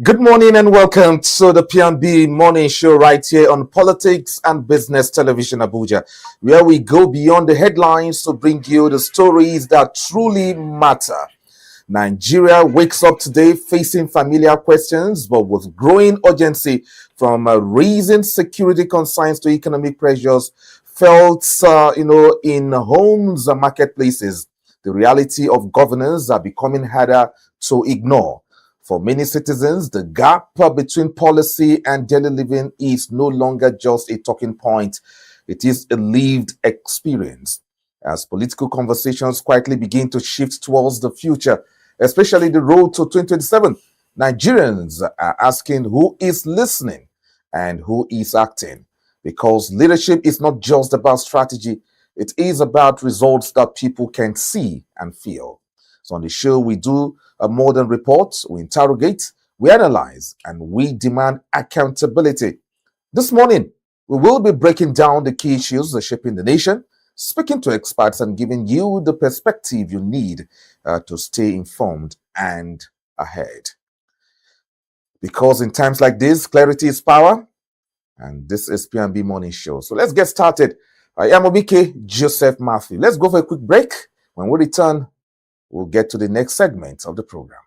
Good morning and welcome to the P&B Morning Show right here on Politics and Business Television Abuja, where we go beyond the headlines to bring you the stories that truly matter. Nigeria wakes up today facing familiar questions, but with growing urgency from raising security concerns to economic pressures felt, in homes and marketplaces. The reality of governance are becoming harder to ignore. For many citizens, the gap between policy and daily living is no longer just a talking point. It is a lived experience. As political conversations quietly begin to shift towards the future, especially the road to 2027, Nigerians are asking who is listening and who is acting. Because leadership is not just about strategy, it is about results that people can see and feel. So on the show, we do more than reports, we interrogate, we analyze, and we demand accountability. This morning, we will be breaking down the key issues that shaping the nation, speaking to experts, and giving you the perspective you need to stay informed and ahead. Because in times like this, clarity is power, and this is P&B Morning Show. So let's get started. I am Obike Joseph Matthew. Let's go for a quick break. When we return, we'll get to the next segment of the program.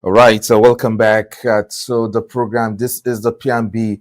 All right, so welcome back to the program. This is the P&B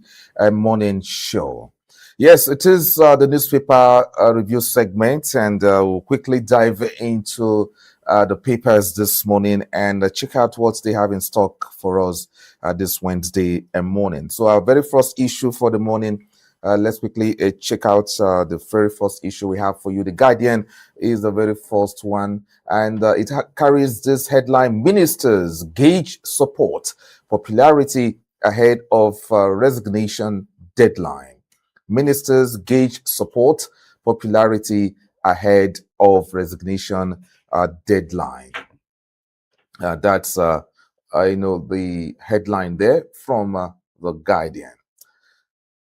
Morning Show. Yes, it is the newspaper review segment, and we'll quickly dive into the papers this morning and check out what they have in stock for us this Wednesday morning. So, our very first issue for the morning, let's quickly check out the very first issue we have for you. The Guardian is the very first one, and it carries this headline: Ministers gauge support, popularity ahead of resignation deadline. Ministers gauge support, popularity ahead of resignation deadline. That's the headline there from the Guardian.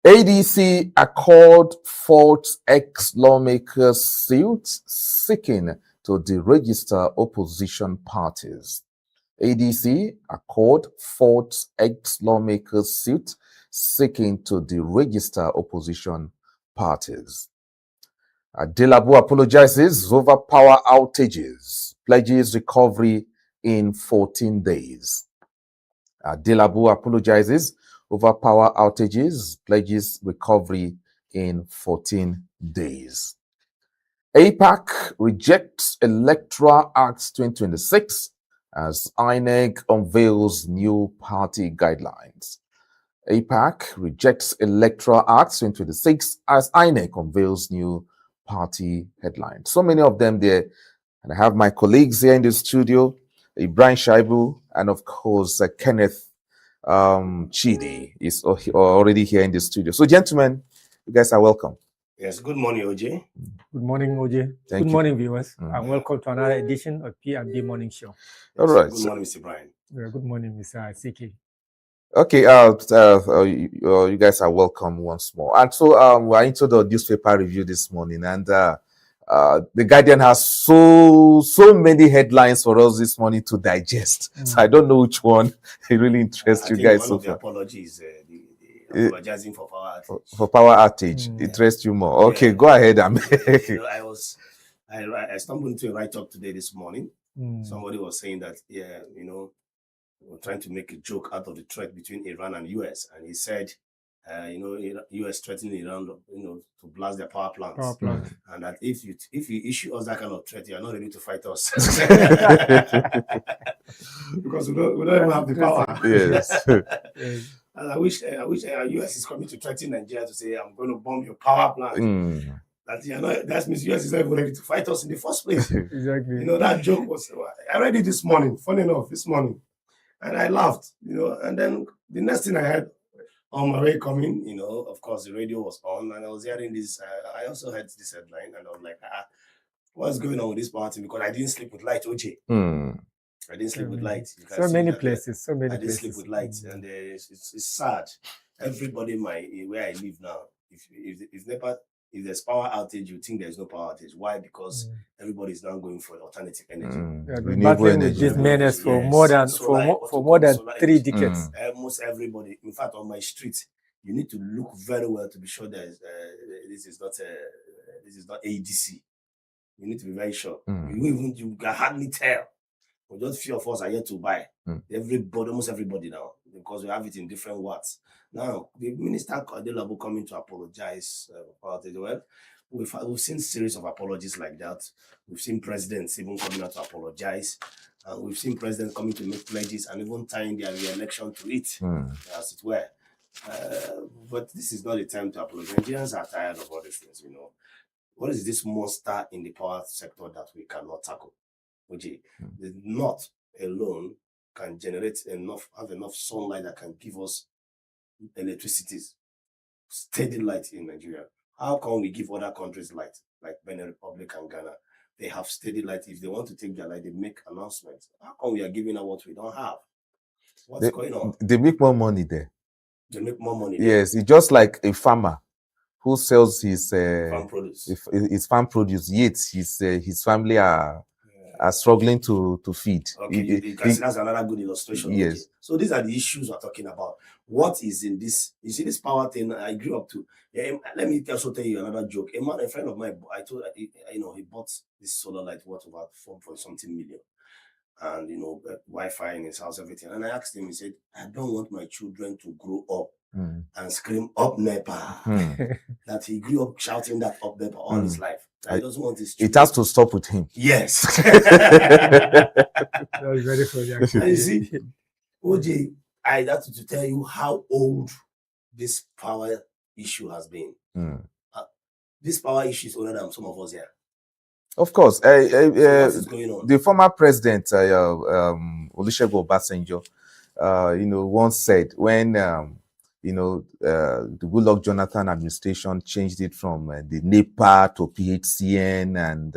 ADC accord faults ex-lawmakers suit seeking to deregister opposition parties. ADC accord faults ex-lawmakers suit seeking to deregister opposition parties. Delabu apologizes over power outages, pledges recovery in 14 days. Delabu apologizes over power outages, pledges recovery in 14 days. APAC rejects Electoral Act 2026 as INEC unveils new party guidelines. APAC rejects Electoral Act 2026 as INEC unveils new party headlines. So many of them there. And I have my colleagues here in the studio, Ibrahim Shaibu, and of course, Kenneth Chidi is already here in the studio. So, gentlemen, you guys are welcome. Yes, good morning, OJ. Good morning, OJ. Good morning, viewers, and welcome to another edition of P&B Morning Show. Yes, all right. Good morning, Mr. Brian. Good morning, Mr. CK. Okay, you guys are welcome once more. And so we're into the newspaper review this morning, and the Guardian has so many headlines for us this morning to digest. So I don't know which one really interests you guys so far. Apologies, apologizing for power outage. For power outage, interests you more. Okay, go ahead. I stumbled into a write-up today this morning. Somebody was saying that, we're trying to make a joke out of the threat between Iran and US, and he said, US threatening Iran, to blast their power plants, and that if you issue us that kind of threat, you are not ready to fight us because we don't even have the power. Yes. And I wish US is coming to threaten Nigeria to say, I'm going to bomb your power plant. That means US is not even ready to fight us in the first place. Exactly. That joke was, I read it this morning, funny enough, this morning. And I laughed, and then the next thing I heard on my way coming, of course, the radio was on, and I was hearing this. I also heard this headline, and I was like, what's going on with this party? Because I didn't sleep with light, OJ. I didn't sleep with light. So many places, I didn't sleep with light, and it's sad. Everybody where I live now, if there's power outage, you think there's no power outage. Why? Because everybody is now going for alternative energy. We've battling with this menace for more than 3 decades. Almost everybody. In fact, on my street, you need to look very well to be sure that this is not ADC. You need to be very sure. You can hardly tell. But just few of us are yet to buy. Almost everybody now, because we have it in different words. Now, the minister Adelabu coming to apologize about it. Well, we've seen series of apologies like that. We've seen presidents even coming out to apologize. And we've seen presidents coming to make pledges and even tying their re-election to it, as it were. But this is not the time to apologize. Nigerians are tired of all these things, What is this monster in the power sector that we cannot tackle? The North alone can have enough sunlight that can give us electricity, steady light in Nigeria. How can we give other countries light, like Benin Republic and Ghana? They have steady light. If they want to take their light, they make announcements. How come we are giving out what we don't have? What's going on? They make more money there. They make more money. Yes, it's just like a farmer who sells his farm produce. Yet his family are struggling to feed. Okay, that's another good illustration. Yes. Okay. So these are the issues we're talking about. What is in this? You see this power thing I grew up to. Let me also tell you another joke. A friend of mine, I told he bought this solar light worth about 4.something million. And Wi-Fi in his house, everything. And I asked him, he said, I don't want my children to grow up and scream up NEPA. That he grew up shouting that up NEPA all his life. I just want his. It has to stop with him. Yes. That was very funny. And you see, OJ, I have to tell you how old this power issue has been. This power issue is older than some of us here. Of course. So what is going on? The former president, Olusegun Obasanjo, once said when, the Goodluck Jonathan administration changed it from the NEPA to PHCN and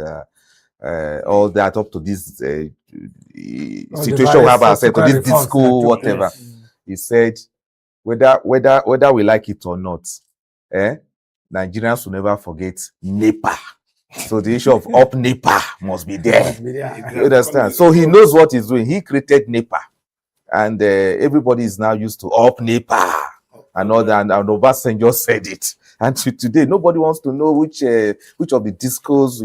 all that up to this situation we have ourselves, to this disco, whatever. He said, whether we like it or not, Nigerians will never forget NEPA. So the issue of up NEPA must be there. You understand? So he knows what he's doing. He created NEPA. And everybody is now used to up NEPA and all that. And Obasanjo said it. And today, nobody wants to know which of the discos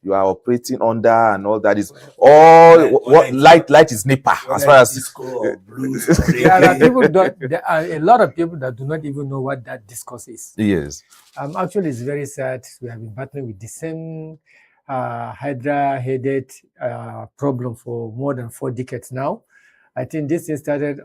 you are operating under and all that. Is all what light is NEPA as far as disco or blues. There are a lot of people that do not even know what that discourse is. Yes. Actually, it's very sad. We have been battling with the same Hydra-headed problem for more than 4 decades now. I think this thing started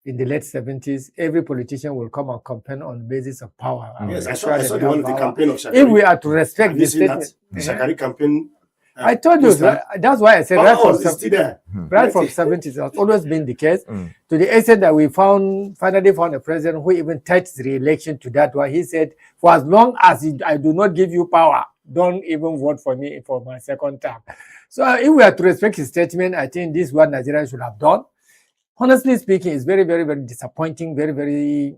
in the late 70s. Every politician will come and campaign on the basis of power. Yes, I saw the one of the campaign of Shakari. If we are to respect the statement, the Shakari campaign. I told you, that's why I said right from 70s, it has always been the case, to the extent that we finally found a president who even touched the re-election to that one. He said, for as long as I do not give you power, don't even vote for me for my second term. So if we are to respect his statement, I think this is what Nigeria should have done. Honestly speaking, it's very, very, very disappointing, very, very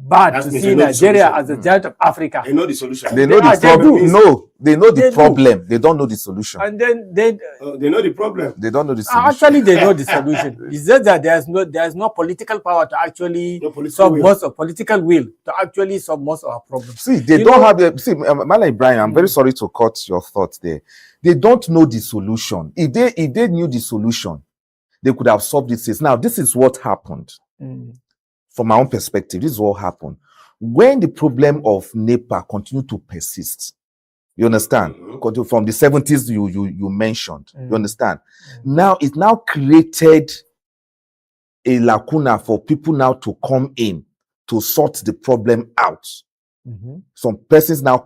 bad to see Nigeria as a giant of Africa. They know the solution. They know the problem. No, they know the problem. They don't know the solution. And then they know the problem. They don't know the solution. Actually, they know the solution. It's just that there's no political power to actually solve most of political will to actually solve most of our problems. See, they don't have the Malami Brian. I'm very sorry to cut your thoughts there. They don't know the solution. If they knew the solution, they could have solved it. Now, this is what happened. From my own perspective, this is what happened. When the problem of NEPA continued to persist, you understand? From the 70s you mentioned, you understand? Now, it now created a lacuna for people now to come in to sort the problem out. Some persons now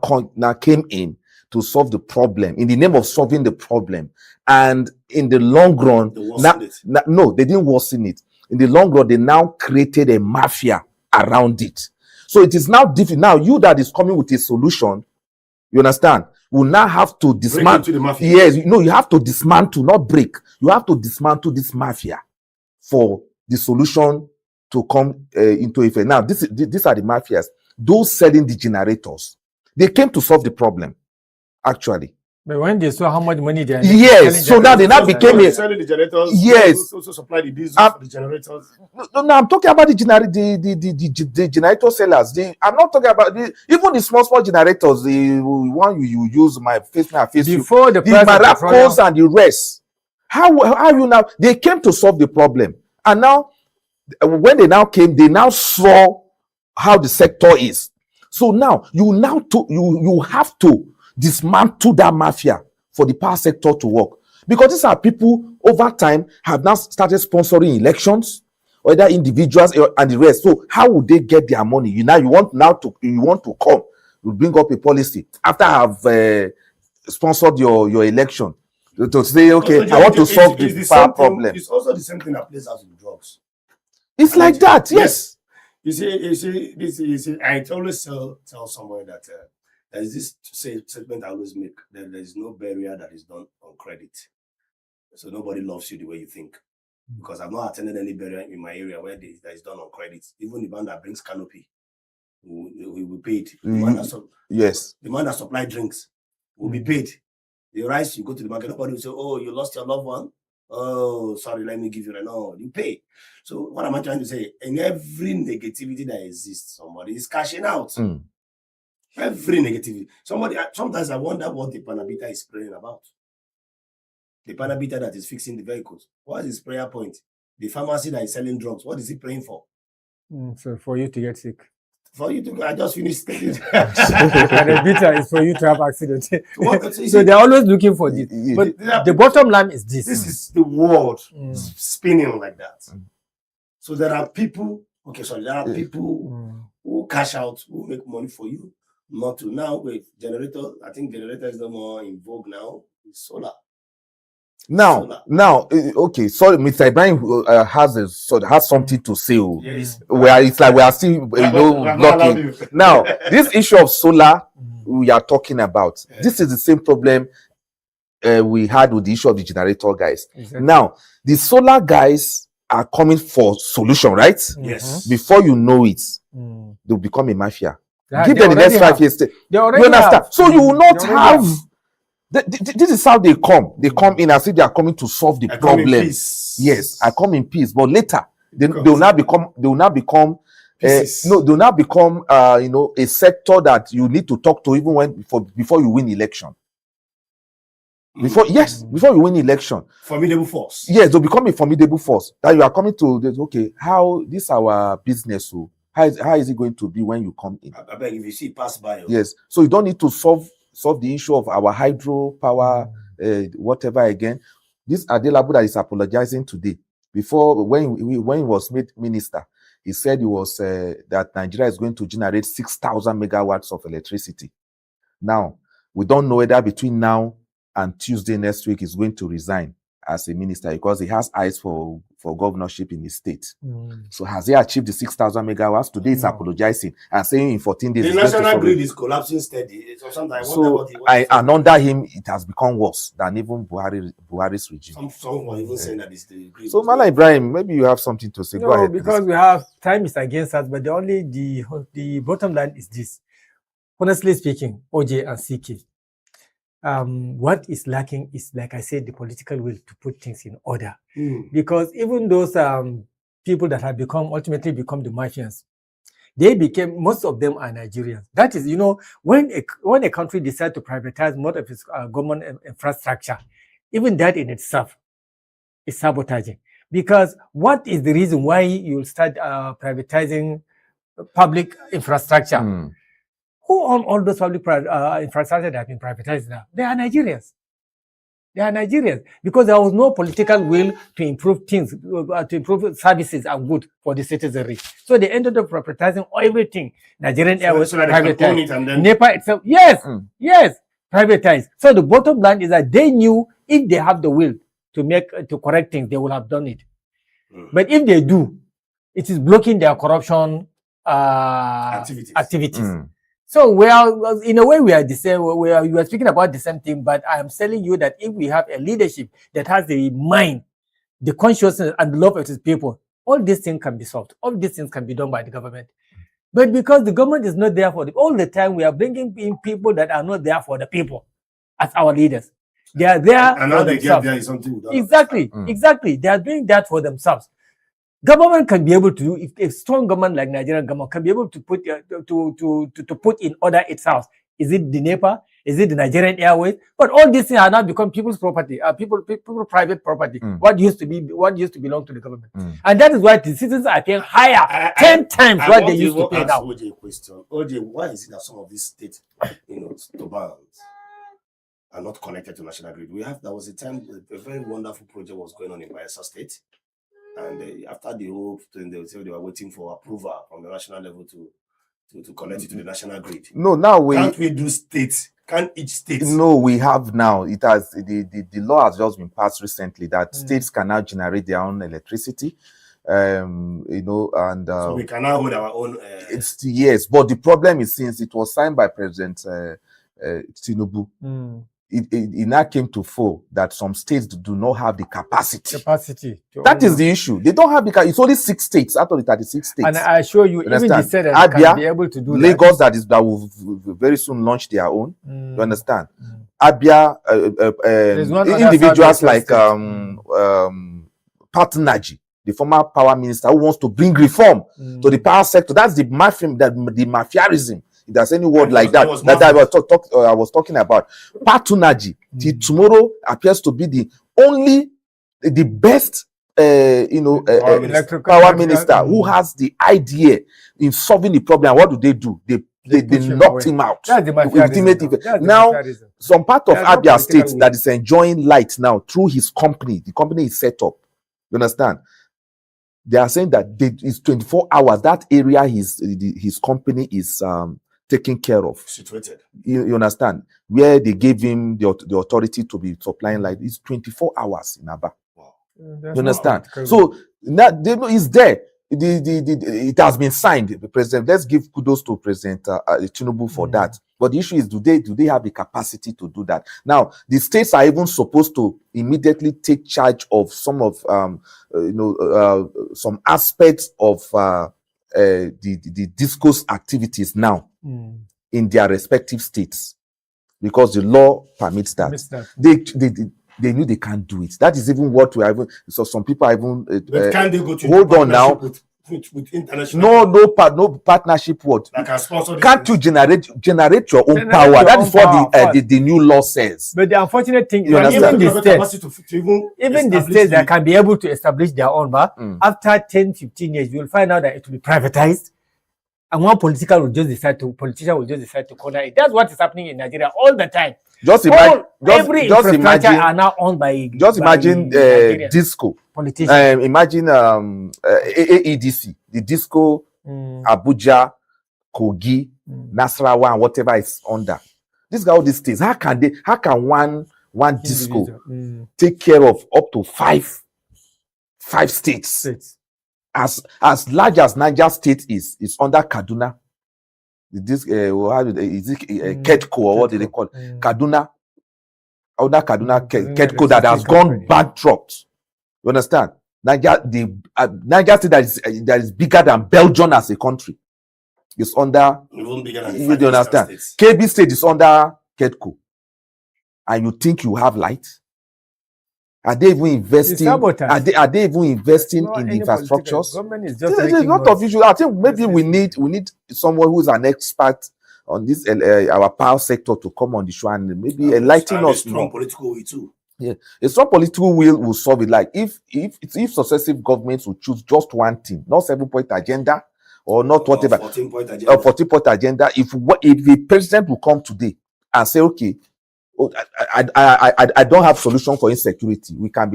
came in to solve the problem in the name of solving the problem. And in the long run, no, they didn't worsen it. In the long run, they now created a mafia around it. So it is now different. Now, you that is coming with a solution, you understand, will now have to dismantle. Yes, you have to dismantle, not break. You have to dismantle this mafia for the solution to come into effect. Now, these are the mafias. Those selling the generators. They came to solve the problem, actually. But when they saw how much money they are yes, so now they now became selling the generators. Yes, also supply the diesel for the generators. No, I'm talking about the generator sellers. I'm not talking about even the small generators. The one you use my face before the Maracos and the rest. How you now? They came to solve the problem, and now when they now came, they now saw how the sector is. So now you have to dismantle that mafia for the power sector to work, because these are people over time have now started sponsoring elections, whether individuals and the rest. So how would they get their money? You want to come, you bring up a policy after I have sponsored your election to say, okay, I want to solve the power problem. It's also the same thing that plays out in drugs. It's like that, yes. You see, I always tell someone that there is this statement I always make, that there is no barrier that is done on credit. So nobody loves you the way you think. Because I've not attended any barrier in my area where that is done on credit. Even the man that brings canopy will be paid. The man that supply drinks will be paid. The rice, you go to the market, nobody will say, oh, you lost your loved one. Oh, sorry, let me give you that. No, you pay. So what am I trying to say? In every negativity that exists, somebody is cashing out. Every negativity. Sometimes I wonder what the panabita is praying about. The panabita that is fixing the vehicles. What is his prayer point? The pharmacy that is selling drugs, what is he praying for? So for you to get sick. For you to, I just finished studying. And the bitter is for you to have accident. So they're always looking for this. But the bottom line is this. This is the world spinning like that. So there are people, there are people who cash out, who make money for you. Not to now with generator. I think generator is no more in vogue now. It's solar. Now, okay. Sorry, Mr. Ibrahim has something to say. Yes. Where it's like we are still, blocking. Now, this issue of solar we are talking about. Yeah. This is the same problem we had with the issue of the generator guys. Exactly. Now, the solar guys are coming for solution, right? Yes. Before you know it, they'll become a mafia. Yeah, give them the next 5 years. You understand? So you will not have. This is how they come. They come in as if they are coming to solve the problem. Yes, I come in peace. But later, they will now become. They'll now become a sector that you need to talk to even before you win election. Before you win election. Formidable force. Yes, they'll become a formidable force. That you are coming to. Okay, how this our business? So how is it going to be when you come in? I beg if you see pass by. Yes, so you don't need to solve the issue of our hydro power, whatever again. This Adelabu that is apologizing today. Before, when he was made minister, he said he was that Nigeria is going to generate 6,000 megawatts of electricity. Now, we don't know whether between now and Tuesday next week he's going to resign as a minister because he has eyes for governorship in his state. So has he achieved the 6,000 megawatts? Today he's apologizing and saying in 14 days. The national grid is collapsing steady. And under him, it has become worse than even Buhari's regime. Some were even saying that it's the grid. So Malami Ibrahim, maybe you have something to say. No, go ahead. Because we have time is against us, but the bottom line is this. Honestly speaking, OJ and CK, what is lacking is, like I said, the political will to put things in order. Because even those people that have ultimately become the mafians, most of them are Nigerians. That is, when a country decides to privatize most of its government infrastructure, even that in itself is sabotaging. Because what is the reason why you'll start privatizing public infrastructure? Who own all those public infrastructure that have been privatized now? They are Nigerians. Because there was no political will to improve things, to improve services and good for the citizenry. So they ended up privatizing everything. Nigerian Airways privatized. NEPA itself, yes, privatized. So the bottom line is that they knew if they have the will to correct things, they will have done it. But if they do, it is blocking their corruption activities. So in a way, we are the same. You are speaking about the same thing, but I am telling you that if we have a leadership that has the mind, the consciousness, and the love of its people, all these things can be solved. All these things can be done by the government. But because the government is not there for all the time, we are bringing in people that are not there for the people as our leaders. They are there. And now they get there is something. Exactly. They are doing that for themselves. Government can be able to do, if a strong government like Nigerian government can be able to put to put in order its house. Is it the NEPA? Is it the Nigerian Airways? But all these things are now become people's property, people private property. What used to belong to the government, and that is why the citizens are paying higher 10 times what they used to pay now. OJ, question. OJ, why is it that some of these states, Tobago, are not connected to national grid? There was a time a very wonderful project was going on in Bayelsa State. And after the whole thing, they were waiting for approval from the national level to connect it to the national grid. No, now can't we do states? Can't each state? No, we have now. It has the law has just been passed recently that states can now generate their own electricity. And so we can now hold our own. Yes, but the problem is since it was signed by President Tinubu. It now came to fore that some states do not have the capacity. That is the issue. They don't have it's only 6 states out of the 36 states. And I assure you, even the state that Abia, can be able to do Lagos that will very soon launch their own. You understand? Abia, individuals like Patnaji, the former power minister who wants to bring reform to the power sector. That's the mafiaism. If there's any word like that I was talking about. Patunaji, till tomorrow appears to be the best power minister who has the idea in solving the problem. What do? They knocked him out. That's the mafia now, some part of Abia State that is enjoying light now through his company. The company is set up. You understand? They are saying that it's 24 hours. That area his company is taken care of. Situated. You understand? Where they gave him the authority to be supplying light. It's 24 hours in Aba. Wow. You understand? So now it's there. It has been signed. The president. Let's give kudos to President Tinubu for that. But the issue is, do they have the capacity to do that? Now, the states are even supposed to immediately take charge of some of some aspects of the discourse activities now in their respective states, because the law permits that. They knew they can't do it. That is even what we are even. So some people are even. But can they go to hold on now? With international? No partnership. What? That can sponsor. Can't you generate your own power? That is what the new law says. But the unfortunate thing is that even the states that can be able to establish their own, but after 10, 15 years, you will find out that it will be privatized. And one politician will just decide to corner it. That's what is happening in Nigeria all the time. Just imagine, are now owned by. Just imagine disco. Politicians. Imagine AEDC, the disco, Abuja, Kogi, Nasarawa, and whatever is under. These are all these things. How can one disco take care of up to five states? As large as Niger State is under Kaduna. This Ketco, or what do they call it? Kaduna, under Kaduna, Ketco that has gone bankrupt. You understand? Niger State that is bigger than Belgium as a country. It's under. Even bigger than you understand? KB State is under Ketco, and you think you have light? Are they even investing? Are they even investing in the infrastructures? There's a lot of issues. I think maybe we need someone who's an expert on this our power sector to come on the show and maybe enlighten us. Strong political will too. Yeah, a strong political will solve it. Like if successive governments will choose just one thing, not 7-point agenda or not whatever, 14-point agenda. 14-point agenda. If the president will come today and say, okay, I don't have solution for insecurity. We can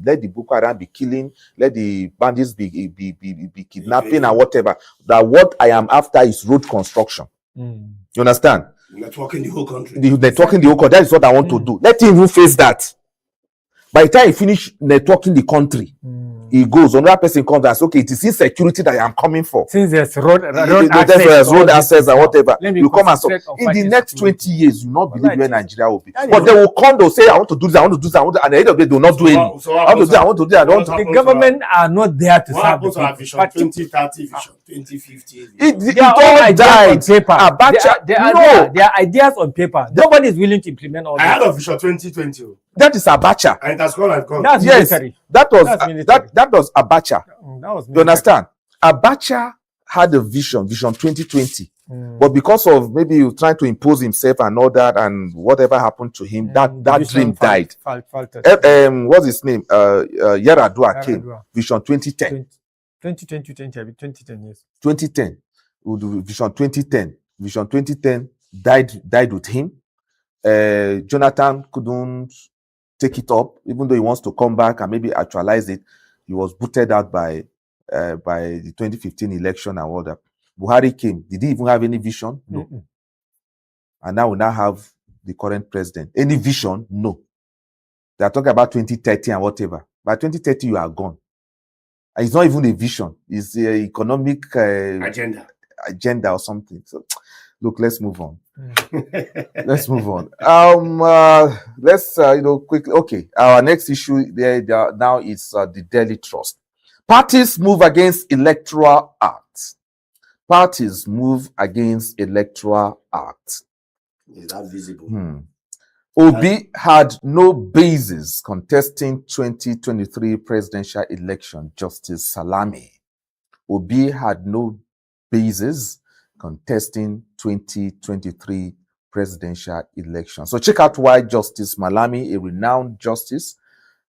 let the Boko Haram be killing, let the bandits be kidnapping and whatever. That what I am after is road construction. You understand? Networking the whole country. Networking the whole country. That is what I want to do. Let him even face that. By the time he finish networking the country, he goes. Another person comes and says, okay, it is insecurity that I am coming for. Since there's road access and whatever, you come and so in the next 20 years, you not believe where Nigeria will be. But they will come, they'll say, I want to do this, and at the end of the day, they will not do anything. The government are not there to serve the people. Vision 2030, Vision 2050. It all died. There are ideas on paper. Nobody is willing to implement all I had a Vision 2020. That is Abacha. And it has gone and gone. That's military. That was Abacha. You understand? Abacha had a vision 2020. But because of maybe trying to impose himself and all that and whatever happened to him, that dream died. What's his name? Yaradua came. Vision 2010. 2010, yes. 2010. Vision 2010. Vision 2010 died with him. Jonathan couldn't take it up, even though he wants to come back and maybe actualize it. He was booted out by the 2015 election and all that. Buhari came. Did he even have any vision? No. And now we have the current president. Any vision? No. They are talking about 2030 and whatever. By 2030, you are gone. And it's not even a vision. It's an economic agenda or something. So, look, let's move on. Let's move on. Let's quickly. Okay, our next issue there now is the Daily Trust. Parties move against Electoral Act. Parties move against Electoral Act. Is that visible? Obi had no basis contesting 2023 presidential election. Justice Salami. Obi had no basis contesting 2023 presidential election. So check out why Justice Malami, a renowned justice,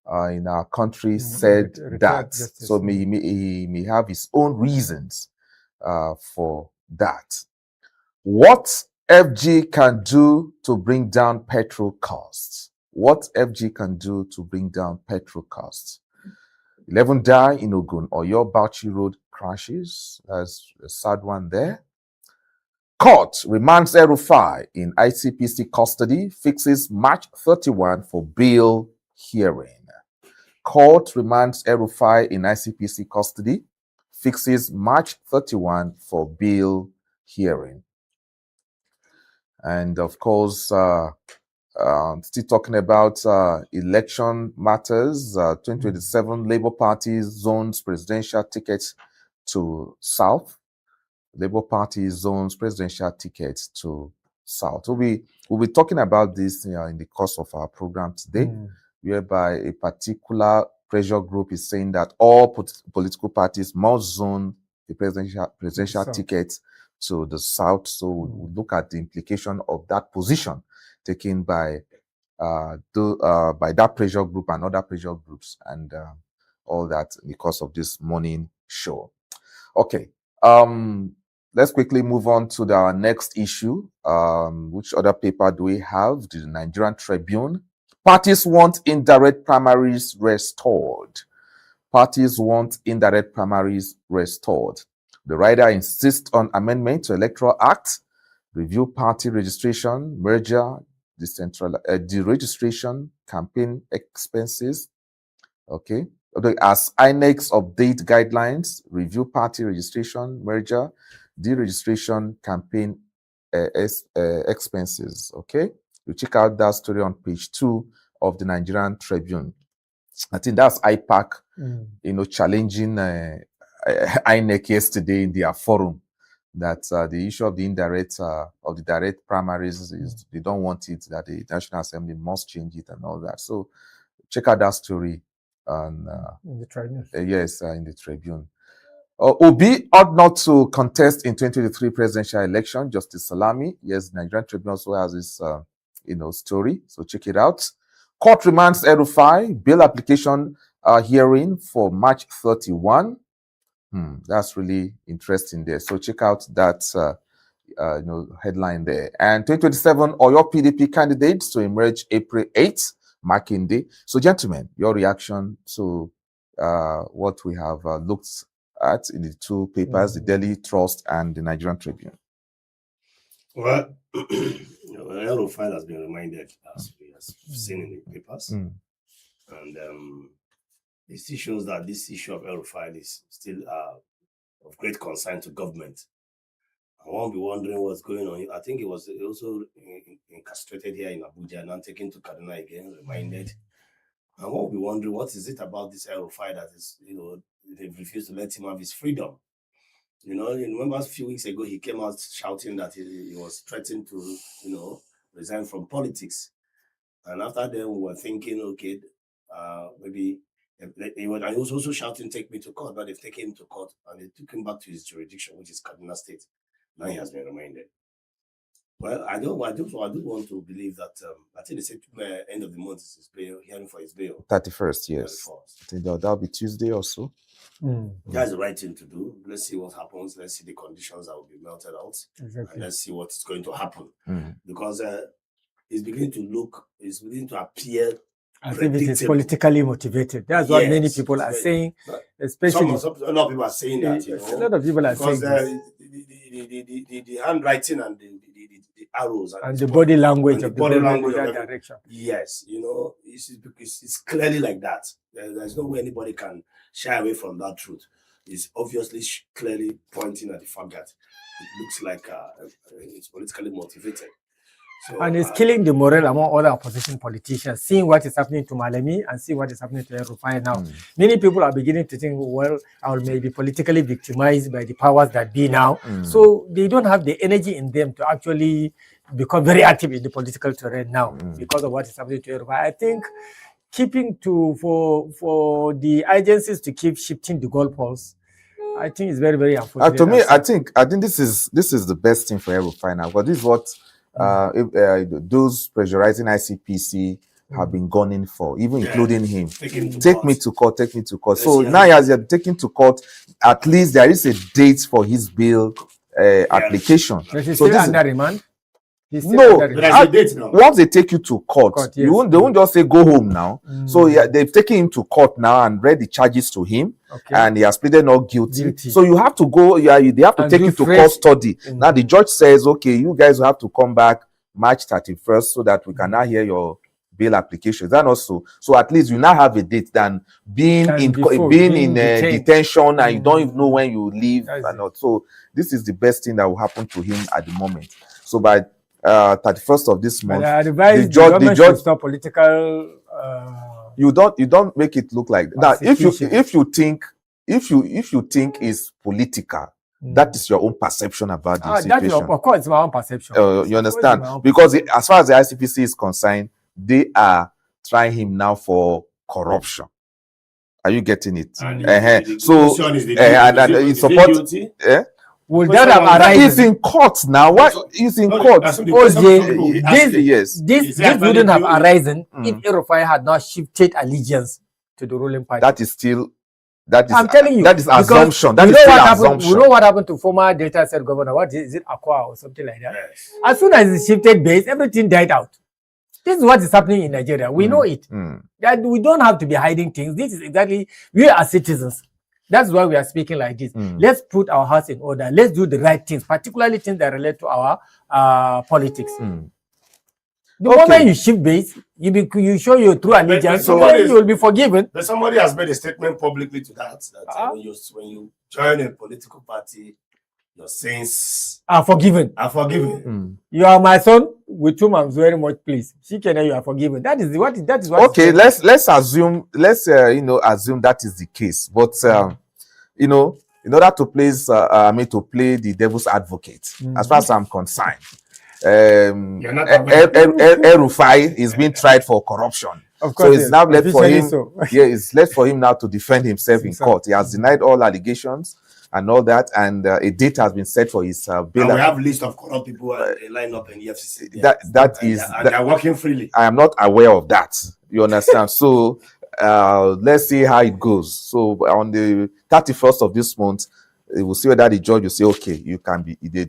in our country said that. Justice. So he may have his own reasons for that. What FG can do to bring down petrol costs? What FG can do to bring down petrol costs? 11 die in Ogun or your Bauchi Road crashes. That's a sad one there. Court remands El-Rufai in ICPC custody, fixes March 31 for bail hearing. Court remands El-Rufai in ICPC custody, fixes March 31 for bail hearing. And of course, still talking about election matters, 2027 Labour Party zones presidential tickets to South. Labour Party zones presidential tickets to South. We'll be talking about this in the course of our program today, whereby a particular pressure group is saying that all political parties must zone the presidential tickets to the South. So we'll look at the implication of that position taken by that pressure group and other pressure groups and all that in the course of this morning show. Okay. Let's quickly move on to our next issue. Which other paper do we have? The Nigerian Tribune. Parties want indirect primaries restored. Parties want indirect primaries restored. The rider insists on amendment to Electoral Act, review party registration, merger, deregistration, campaign expenses. Okay. As INEX update guidelines, review party registration, merger, deregistration, campaign expenses. Okay. You check out that story on page 2 of the Nigerian Tribune. I think that's IPAC, challenging INEC yesterday in their forum that the issue of the direct primaries is they don't want it, that the National Assembly must change it and all that. So check out that story on in the Tribune. Yes, in the Tribune. Obi ought not to contest in 2023 presidential election. Justice Malami. Yes, Nigerian Tribune also has this story. So check it out. Court remands El-Rufai bail application hearing for March 31. That's really interesting there. So check out that headline there. And 2027 Oyo PDP candidates to emerge April 8th, marking day. So gentlemen, your reaction to what we have looked at in the two papers, the Daily Trust and the Nigerian Tribune. Well, El-Rufai has been reminded, as we have seen in the papers, and it still shows that this issue of El-Rufai is still of great concern to government. I won't be wondering what's going on. I think it was also incarcerated here in Abuja, now taken to Kaduna again, reminded. I won't be wondering what is it about this El-Rufai that is, they've refused to let him have his freedom. You remember a few weeks ago, he came out shouting that he was threatened to, resign from politics. And after then, we were thinking, okay, maybe, he was also shouting, take me to court, but they've taken him to court and they took him back to his jurisdiction, which is Kaduna State. Now he has been reminded. Well, I do want to believe that, I think they said end of the month is his bail, hearing for his bail. 31st, yes. 31st. I think that'll be Tuesday or so. That's the right thing to do. Let's see what happens. Let's see the conditions that will be melted out. Exactly. And let's see what is going to happen. Because it's beginning to appear as if it is politically motivated. That's what many people are saying. Especially a lot of people are saying that. A lot of people are saying the handwriting and the arrows and the body language of the body language in that direction. Yes, it's clearly like that. There's no way anybody can shy away from that truth. It's obviously clearly pointing at the fact that it looks like it's politically motivated. So, and it's killing the morale among other opposition politicians, seeing what is happening to Malami and seeing what is happening to El-Rufai now. Many people are beginning to think, well, I will maybe politically victimized by the powers that be now. So they don't have the energy in them to actually become very active in the political terrain now because of what is happening to El-Rufai. I think keeping for the agencies to keep shifting the goalposts, I think it's very, very unfortunate. To me, I think this is the best thing for El-Rufai now. But this is what those pressurizing ICPC have been gunning for, even including him. Take Me to court, take me to court. So now as you're taken to court, at least there is a date for his bail application. But he's So still this under remand. no, date now. once they take you to court, Yes. they won't just say go home now. So yeah, they've taken him to court now and read the charges to him, and he has pleaded not guilty. So you have to go. Yeah, they have to And take you to court study. Now the judge says, okay, you guys will have to come back March 31st so that we can now hear your bail applications. And also, so at least you now have a date than being in detention and you don't even know when you leave and not. So this is the best thing that will happen to him at the moment. So by 31st of this month, the judge should stop political. You don't make it look like that. Now, if you think it's political, that is your own perception about the situation. Of course, it's my own perception. You understand? Because as far as the ICPC is concerned, they are trying him now for corruption. Are you getting it? So, and support. Will that have arisen? He's in court now. What? He's in court. This wouldn't have arisen if El-Rufai had not shifted allegiance to the ruling party. I'm telling you. That is assumption. That is assumption. We know what happened to former Delta State Governor. What is it, Akwa or something like that? Yes. As soon as he shifted base, everything died out. This is what is happening in Nigeria. We know it. That we don't have to be hiding things. This is exactly, we are citizens. That's why we are speaking like this. Let's put our house in order. Let's do the right things, particularly things that relate to our politics. The moment you shift base, you show your true allegiance, so you will be forgiven. But somebody has made a statement publicly to that when you join a political party, your sins are forgiven. You are my son, with whom I'm very much pleased. You are forgiven. That is what. Okay, let's assume. Assume that is the case. But in order to to play the devil's advocate, as far as I'm concerned, El-Rufai is being tried for corruption. Of course, so it's now left for him. It's left for him now to defend himself in court. He has denied all allegations and all that, and a date has been set for his bail. And we have a list of corrupt people lined up in EFCC. They're working freely. I am not aware of that. You understand? So let's see how it goes. So on the 31st of this month, we'll see whether the judge will say, okay, you can be your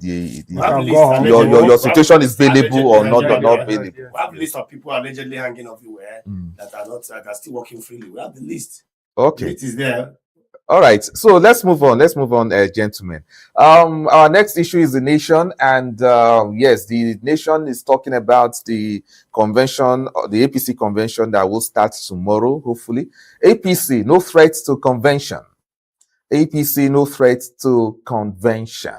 situation is bailable or not bailable. We have a list of people allegedly hanging everywhere that are still working freely. We have the list. Okay, it is there. All right, so let's move on, gentlemen. Our next issue is the nation, and yes, the nation is talking about the convention, the APC convention that will start tomorrow, hopefully. APC, no threat to convention. APC, no threat to convention.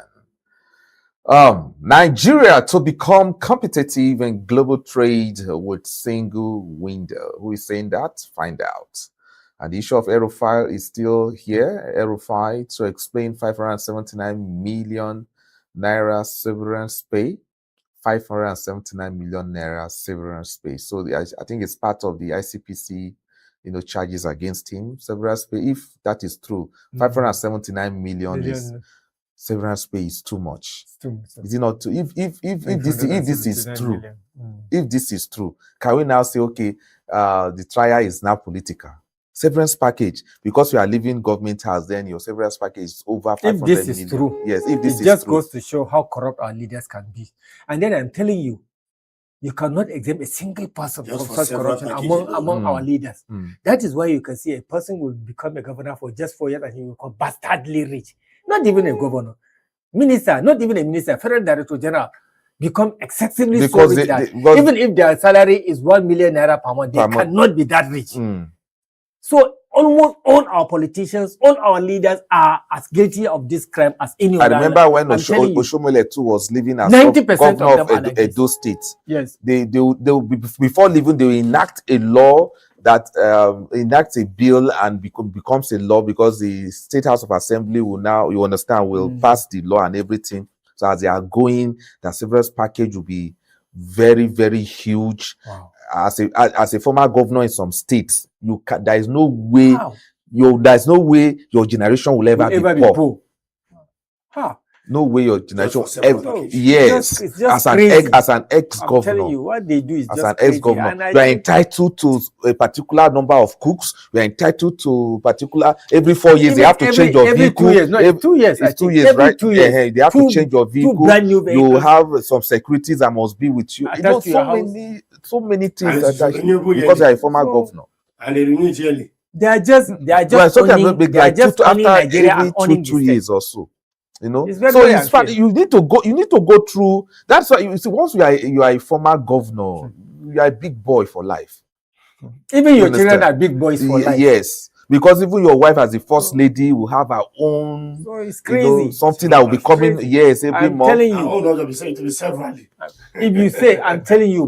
Nigeria to become competitive in global trade with single window. Who is saying that? Find out. And the issue of El-Rufai is still here. El-Rufai to explain 579 million naira severance pay. 579 million naira severance pay. So I think it's part of the ICPC, charges against him. Severance pay, if that is true, 579 million is severance pay is too much. Is it not too? If this is true, if this is true, can we now say, okay, the trial is now political? Severance package, because you are leaving government house, then your severance package is over 500 million. If this is true, yes, if this it just goes to show how corrupt our leaders can be. And then I'm telling you, you cannot exempt a single person from such corruption among our leaders. That is why you can see a person will become a governor for just 4 years and he will become bastardly rich. Not even a governor, minister, not even a minister, federal director general, become excessively so rich that even if their salary is 1 million naira per month, they cannot be that rich. So almost all our politicians, all our leaders are as guilty of this crime as any other. I remember when Oshomole too was living as 90% governor of Edo State. Yes, they will be, before leaving, they will enact a law that enacts a bill and becomes a law, because the State House of Assembly will now, you understand, will pass the law and everything. So as they are going, the severance package will be very, very huge. Wow. As a former governor in some states, there is no way your generation will ever be poor. No way your generation. Just for several occasions. Yes, it's just as crazy. an I'm ex-governor. telling you, what they do is As just an crazy. ex-governor, And I you are think entitled to a particular number of cooks. You are entitled to particular every 4 years. They have to change your every vehicle. 2 years. No, it's 2 years. It's I 2 think. years, Every right? 2 years. They have to change your vehicle. 2 brand new vehicles. You have some securities that must be with you. Attached to your house. So many things And it's attached renewable because you are a former So- governor. And they renew it yearly. They are just Well, owning, they are just owning Nigeria and owning two the years or so. You know, It's very, so very it's fun. unfair. You need to go through. That's why you see. Once you are a former governor, you are a big boy for life. Even your understand? children are big boys for life. Yes, because even your wife as the first lady will have her own. So it's You know, crazy. something that will be coming. Crazy. Yes, every I'm month. telling And you, all those will be saying to be severally. if you say, I'm telling you,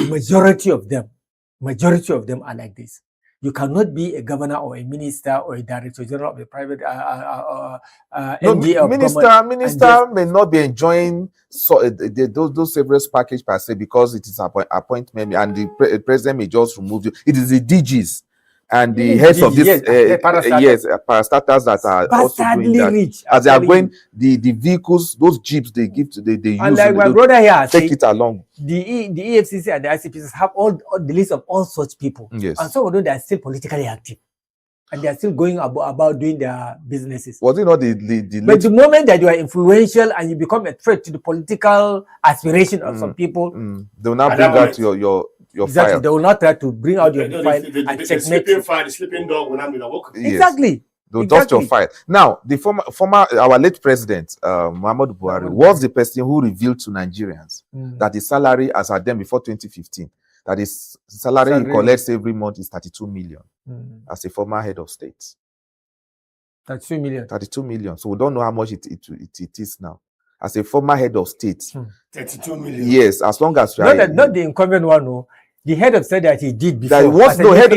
majority of them are like this. You cannot be a governor or a minister or a director general of a private No, MD of minister may not be enjoying those severance package per se because it is appointment and the president may just remove you. It is the DGs and the heads of this parastatals that are also doing that. rich. As they are going, the vehicles, those jeeps they give to they use, And like my they brother here, take it along. the EFCC and the ICPs have all the list of all such people. Yes. And some of them, they are still politically active. And they are still going about doing their businesses. Was it not the But the moment that you are influential and you become a threat to the political aspiration of some people, they will not At bring that out your exactly, file. they will not try to bring out your file The and checkmate sleeping you. fire, the sleeping dog will not be the work. Yes. Exactly. They'll dust your file. Now, the former our late president, Muhammadu Buhari, was the person who revealed to Nigerians that the salary as at then before 2015, that his salary he collects every month is 32 million as a former head of state. 32 million. 32 million. So we don't know how much it is now. As a former head of state. 32 million. Yes, as long as you are Not the incumbent one, no. The head of state that he did before. There was no head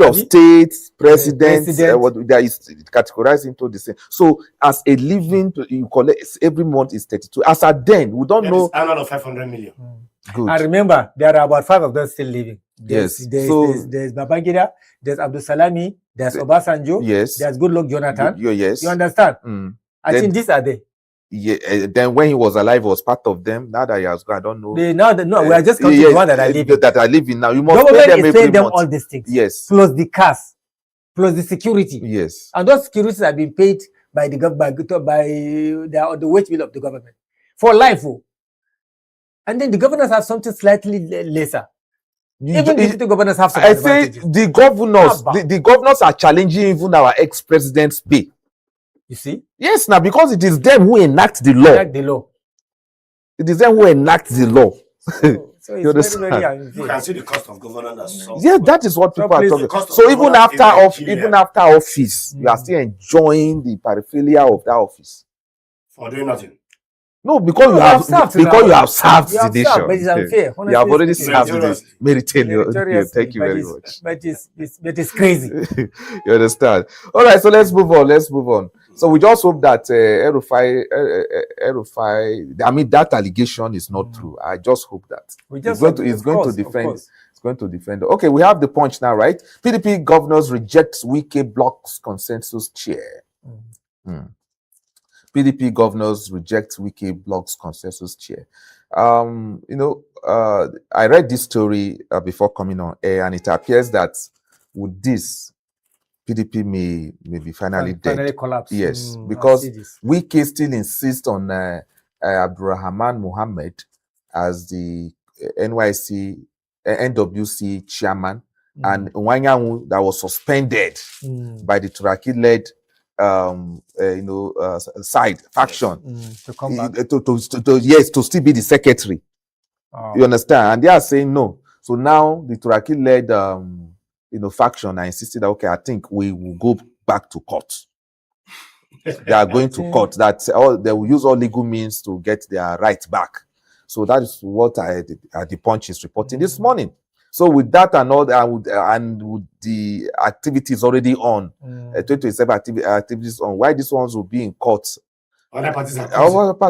of state, president, that is categorized into the same. So as a living, you collect every month is 32. As at then, we don't know. Annual of 500 million. Good. And remember, there are about 5 of them still living. There's Babangida, there's Abdul Salami, there's Obasanjo, yes, there's Goodluck Jonathan. Yes. You understand? I think these are they. Yeah, then when he was alive, he was part of them. Now that he has gone, I don't know. We are just counting the one that are living. Now. You must government pay them is paying every them month. all these things. Yes. Plus the cars, plus the security. Yes. And those securities have been paid by the government, by the wage bill of the government for life. And then the governors have something slightly lesser. Even the governors have some advantages. I say the governors are challenging even our ex-president's pay. You see? Yes, now because it is them who enact the law. It is them who enact the law. So it's very you can see the cost of governance. Yeah, that is what people are talking about. So even after office, you are still enjoying the paraphernalia of that office. For doing nothing. No, because you have served the nation. But it's unfair. You have already served the meritorious. Thank you very much. But it's crazy. You understand? All right, so let's move on. So we just hope that Erufai, I mean, that allegation is not true. I just hope that it's going to defend. Okay, we have the punch now, right? PDP governors reject Wike blocks consensus chair. PDP governors reject Wike blocks consensus chair. I read this story before coming on air, and it appears that with this, PDP may be finally dead. Collapse. Yes, because Wike still insists on Abdulrahman Mohammed as the NWC chairman, and Wanyanwu that was suspended by the Turaki-led side faction to come back. to still be the secretary. You understand? And they are saying no. So now the Turaki-led faction are insisting that okay, I think we will go back to court. They are going to court. That they will use all legal means to get their right back. So that is what the Punch is reporting this morning. So with that and all that, and with the activities already on, 2027 activities on, why these ones will be in court? Other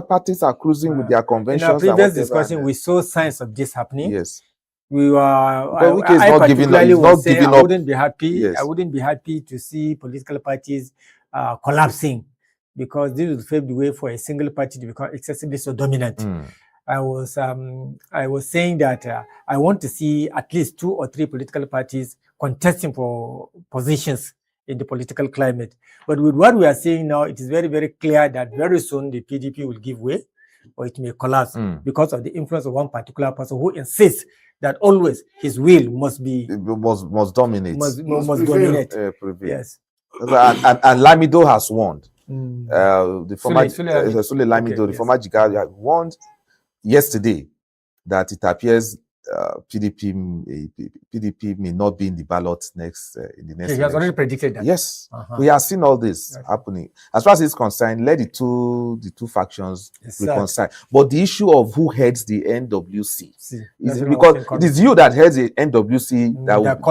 parties are cruising with their conventions. In our previous discussion, we saw signs of this happening. Yes. We were. I wouldn't be happy. Yes. I wouldn't be happy to see political parties collapsing because this will pave the way for a single party to become excessively so dominant. I was saying that I want to see at least 2 or 3 political parties contesting for positions in the political climate. But with what we are seeing now, it is very, very clear that very soon the PDP will give way or it may collapse because of the influence of one particular person who insists that always his will must dominate. Must dominate. Prevail. Yes. And Lamido has warned. The former Sule Lamido, the former Jigar, warned yesterday that it appears PDP may not be in the ballot next in the next. He has already predicted that. Yes, we have seen all this happening. As far as it's concerned, let the two factions reconcile. But the issue of who heads the NWC is because it is you that heads the NWC that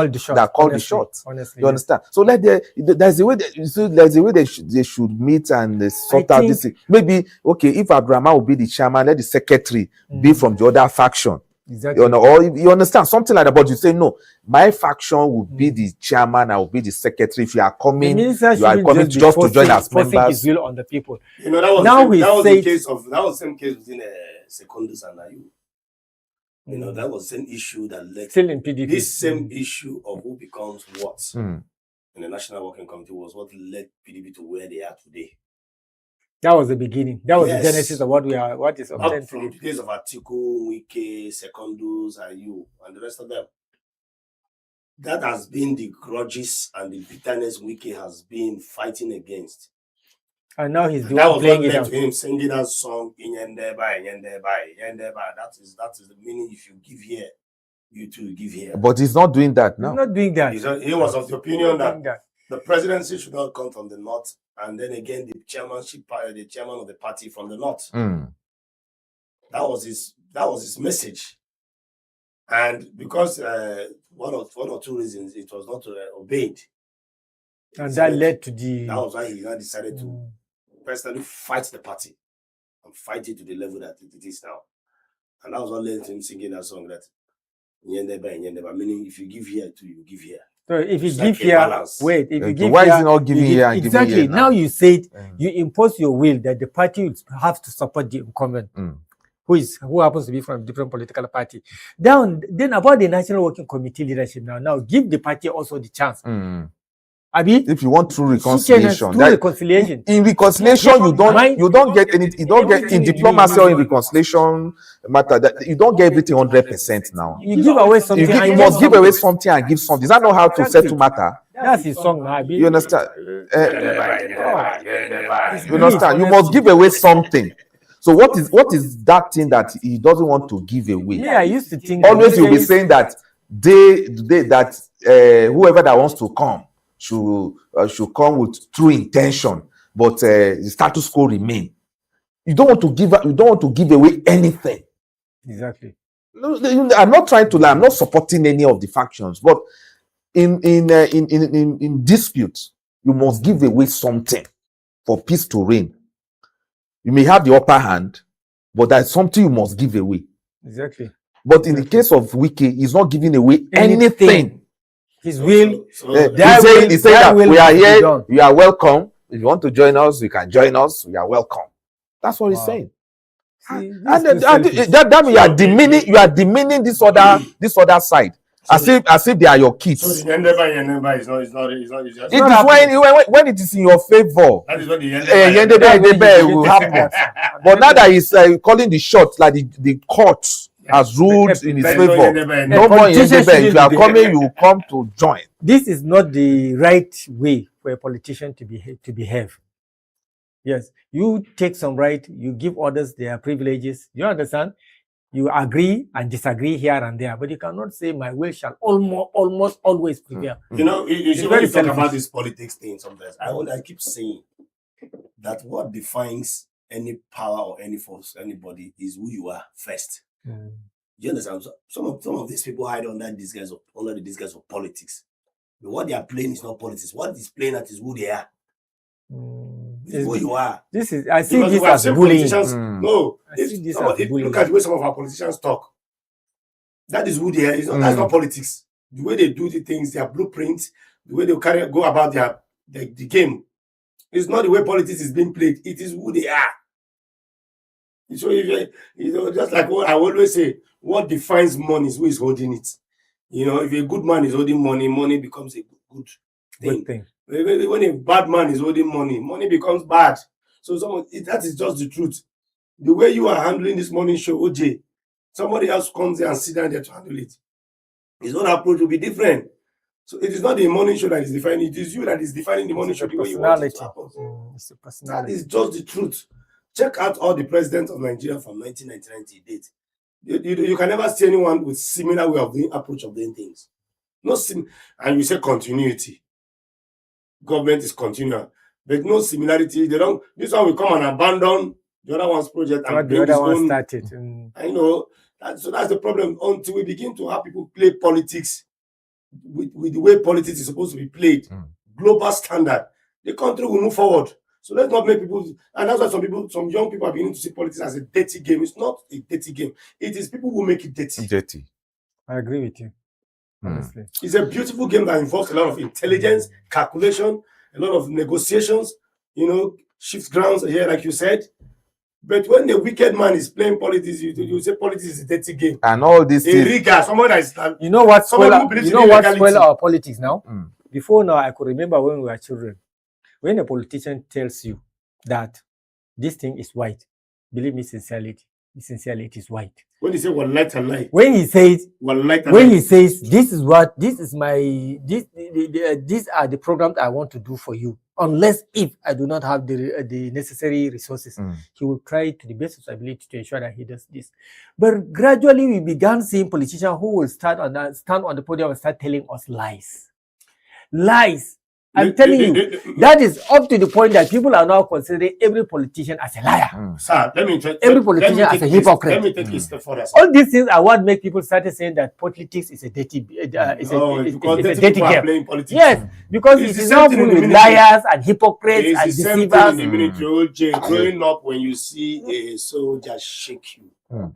called the shot. Honestly, you understand? So there's a way they should meet and sort out this thing. Maybe if Abraham will be the chairman, let the secretary be from the other faction. Exactly. Or you understand something like that, but you say no, my faction will be the chairman, I will be the secretary. If you are coming, just to join as members. His will on the people. That was the same case within Secondus and Ayu. That was the same issue that led still in PDP. This same issue of who becomes what in the National Working Committee was what led PDP to where they are today. That was the beginning. That was the genesis of what is up from the days of Atiku, Wike, Secondus, and you, and the rest of them. That has been the grudges and the bitterness Wike has been fighting against. And now he's playing it out. Him singing that song, Inyendeba. That is the meaning. If you give here, you too give here. But he's not doing that now. He's not doing that. He was of the opinion that the presidency should not come from the north, and then again the chairman of the party from the north. That was his message. And because one or two reasons it was not obeyed, and that led to the. That was why he now decided to personally fight the party and fight it to the level that it is now. And that was what led to him singing that song that Inyendeba, meaning if you give here too, you give here. So if you give here, wait. If you give why here, is he not giving here and exactly. Giving here now you said you impose your will that the party will have to support the incumbent, who happens to be from a different political party. Then about the National Working Committee leadership now give the party also the chance. If you want true reconciliation, in reconciliation you don't get in diplomacy or in reconciliation matter that you don't get everything 100% now. You give away something. You must give away something and give something. Is that not how to settle matter? That's his song, Abi. You understand? You understand? You must give away something. So what is that thing that he doesn't want to give away? Yeah, I used to think always you'll be saying that whoever that wants to come should come with true intention, but the status quo remain. You don't want to give away anything. Exactly. No, I'm not trying to lie. I'm not supporting any of the factions, but in disputes, you must give away something for peace to reign. You may have the upper hand, but there's something you must give away. Exactly. But in the case of Wike, he's not giving away anything. His will. He said that we are here. You are welcome. If you want to join us, you can join us. We are welcome. That's what he's saying. That means you are demeaning this other side. As if they are your kids. So the Yendeba is not. It is when it is in your favor. That is what the Yendeba will happen. But now that he's calling the shots, like the court has ruled in his favor. No more Yendeba. If you are coming, you come to join. This is not the right way for a politician to behave. Yes, you take some right, you give others their privileges. You understand? You agree and disagree here and there, but you cannot say my will shall almost always prevail. You see, when you talk about this politics thing sometimes, I keep saying that what defines any power or any force, anybody, is who you are first. You understand? Some of these people hide under the disguise of politics. But what they are playing is not politics. What is playing at is who they are. It's who you are. I see this as bullying. No, look at the way some of our politicians talk. That is who they are. That's not politics. The way they do the things, their blueprints, the way they go about the game. It's not the way politics is being played. It is who they are. So if just like what I always say, what defines money is who is holding it. If a good man is holding money, money becomes a good thing. When a bad man is holding money, money becomes bad. So that is just the truth. The way you are handling this morning show, OJ, somebody else comes there and sit down there to handle it. His own approach will be different. So it is not the morning show that is defining it is you that is defining the morning show the way you want it to happen. It's a personality. That is just the truth. Check out all the presidents of Nigeria from 1999 to date. You can never see anyone with similar way of the approach of doing things. And you say continuity. Government is continual, but no similarity. This one will come and abandon the other one's project and the other one started. I know. So that's the problem. Until we begin to have people play politics with the way politics is supposed to be played, global standard, the country will move forward. So let's not make people, and that's why some young people are beginning to see politics as a dirty game. It's not a dirty game. It is people who make it dirty. Dirty. I agree with you. Honestly. It's a beautiful game that involves a lot of intelligence, calculation, a lot of negotiations, shift grounds here, like you said. But when the wicked man is playing politics, you say politics is a dirty game. And all this someone that is what spoil our politics now? Before now, I could remember when we were children. When a politician tells you that this thing is white, believe me sincerely, it is white. When he says one light and light. When he says these are the programs I want to do for you, unless if I do not have the necessary resources, he will try to the best of his ability to ensure that he does this. But gradually we began seeing politicians who will stand on the podium and start telling us lies. I'm telling you, that is up to the point that people are now considering every politician as a liar. Sir, every politician as a hypocrite. Let me take it step further. All these things are what make people start saying that politics is a dirty game. Yes, because it is now full with liars and hypocrites and deceivers. In the military, growing up, when you see a soldier shake you, when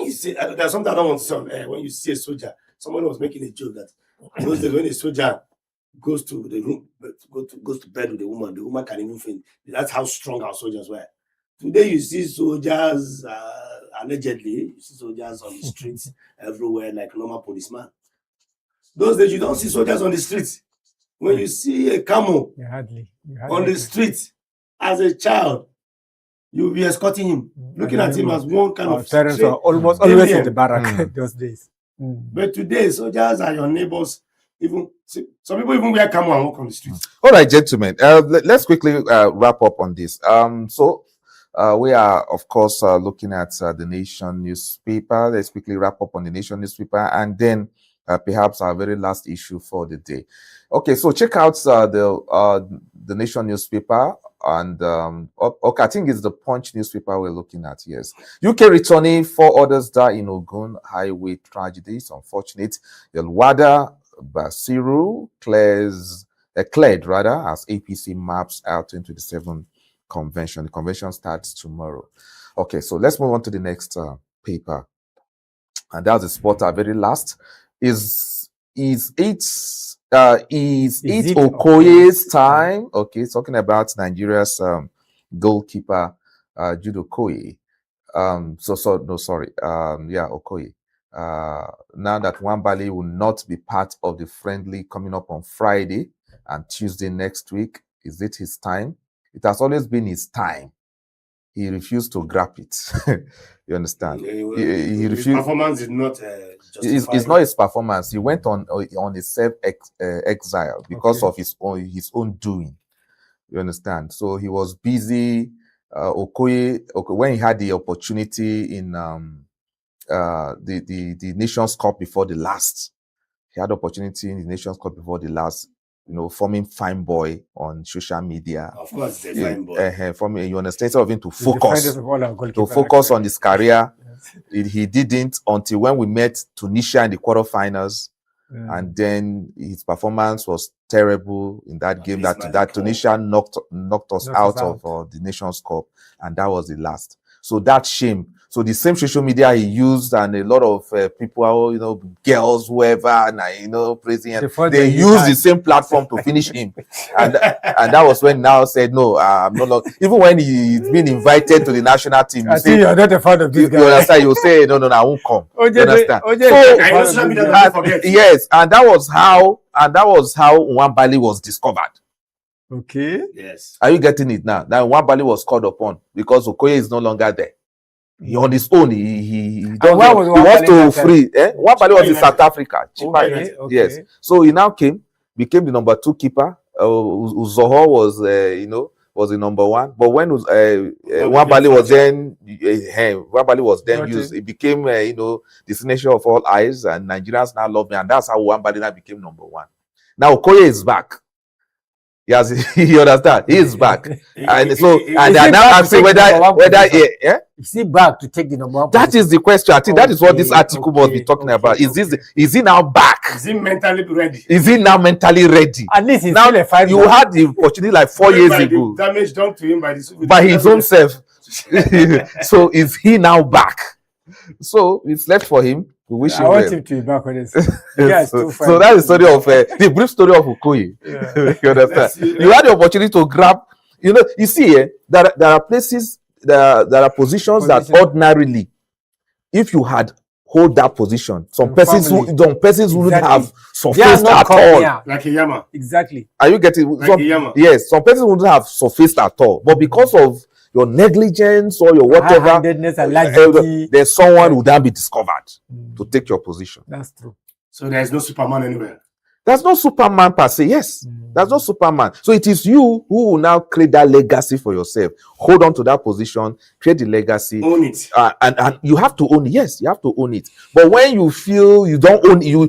you see, there's something I don't want to say. When you see a soldier, someone was making a joke that those days when a soldier goes to the room, goes to bed with the woman can even faint. That's how strong our soldiers were. Today you see soldiers, allegedly, you see soldiers on the streets everywhere like normal policeman. Those days you don't see soldiers on the streets. When you see a camel on the street as a child, you'll be escorting him, looking at him as one kind of parents are almost always in the barrack those days. But today, soldiers are your neighbors. Some people even wear camo and walk on the streets. All right, gentlemen, let's quickly wrap up on this. So we are, of course, looking at the Nation newspaper. Let's quickly wrap up on the Nation newspaper, and then perhaps our very last issue for the day. Okay, so check out the Nation newspaper, and okay, I think it's the Punch newspaper we're looking at. Yes, UK returning, 4 others die in Ogun highway tragedy. It's unfortunate. Yelwada Basiru cleared as APC maps out 2027 convention. The convention starts tomorrow. Okay, so let's move on to the next paper, and that's the sport. Our very last is it Okoye's time? Okay, talking about Nigeria's goalkeeper Jude Okoye. Okoye. Now that Nwabali will not be part of the friendly coming up on Friday and Tuesday next week, is it his time? It has always been his time. He refused to grab it. You understand? He refused. His performance is not it's not his performance. He went on a self-exile because of his own doing. You understand? So he was busy. Okoye, when he had the opportunity in the Nations Cup before the last, he had opportunity in the Nations Cup before the last, forming fine boy on social media. Of course, the fine boy. You understand, instead of him to focus on his career. Yes. He didn't until when we met Tunisia in the quarterfinals, and then his performance was terrible in that game. That Tunisia knocked us out of the Nations Cup, and that was the last. So that shame. So the same social media he used, and a lot of people, girls, whoever, and praising him, they used the same platform to finish him. And that was when now said, no, I'm no longer. Even when he's been invited to the national team, I see you're not a fan of this guy. You understand? You say, no, I won't come. You understand? Yes, and that was how Nwabali was discovered. Okay. Yes. Are you getting it now? Now Nwabali was called upon because Okoye is no longer there. On his own, he wants to free. Nwabali was in South Africa. Okay. Yes. So he now became the number 2 keeper. Uzoho was the number 1. But when Nwabali was then used, it became destination of all eyes, and Nigerians now love me, and that's how Nwabali now became number 1. Now Okoye is back. Yes, you understand? He is back, and so and they are now asking whether is he back to take the number 1? That is the question. I think that is what this article must be talking about. Is he now back? Is he mentally ready? Is he now mentally ready? At least he's now still a 5. You had the opportunity like 4 years ago. Damage done to him by his own self. So is he now back? So it's left for him. We wish him want him to be back on this. so that's the story of the brief story of Okoye. Yeah. You understand? You had the opportunity to grab. You see, there are places, there are positions that ordinarily, if you had hold that position, some persons wouldn't have surfaced at all. Like a Yama. Exactly. Are you getting? Yes, some persons wouldn't have surfaced at all, but because of your negligence or your whatever, there's someone who would then be discovered to take your position. That's true. So there's no Superman anywhere. There's no Superman per se. Yes, there's no Superman. So it is you who will now create that legacy for yourself. Hold on to that position, create the legacy. Own it. And you have to own it. Yes, you have to own it. But when you feel you don't own you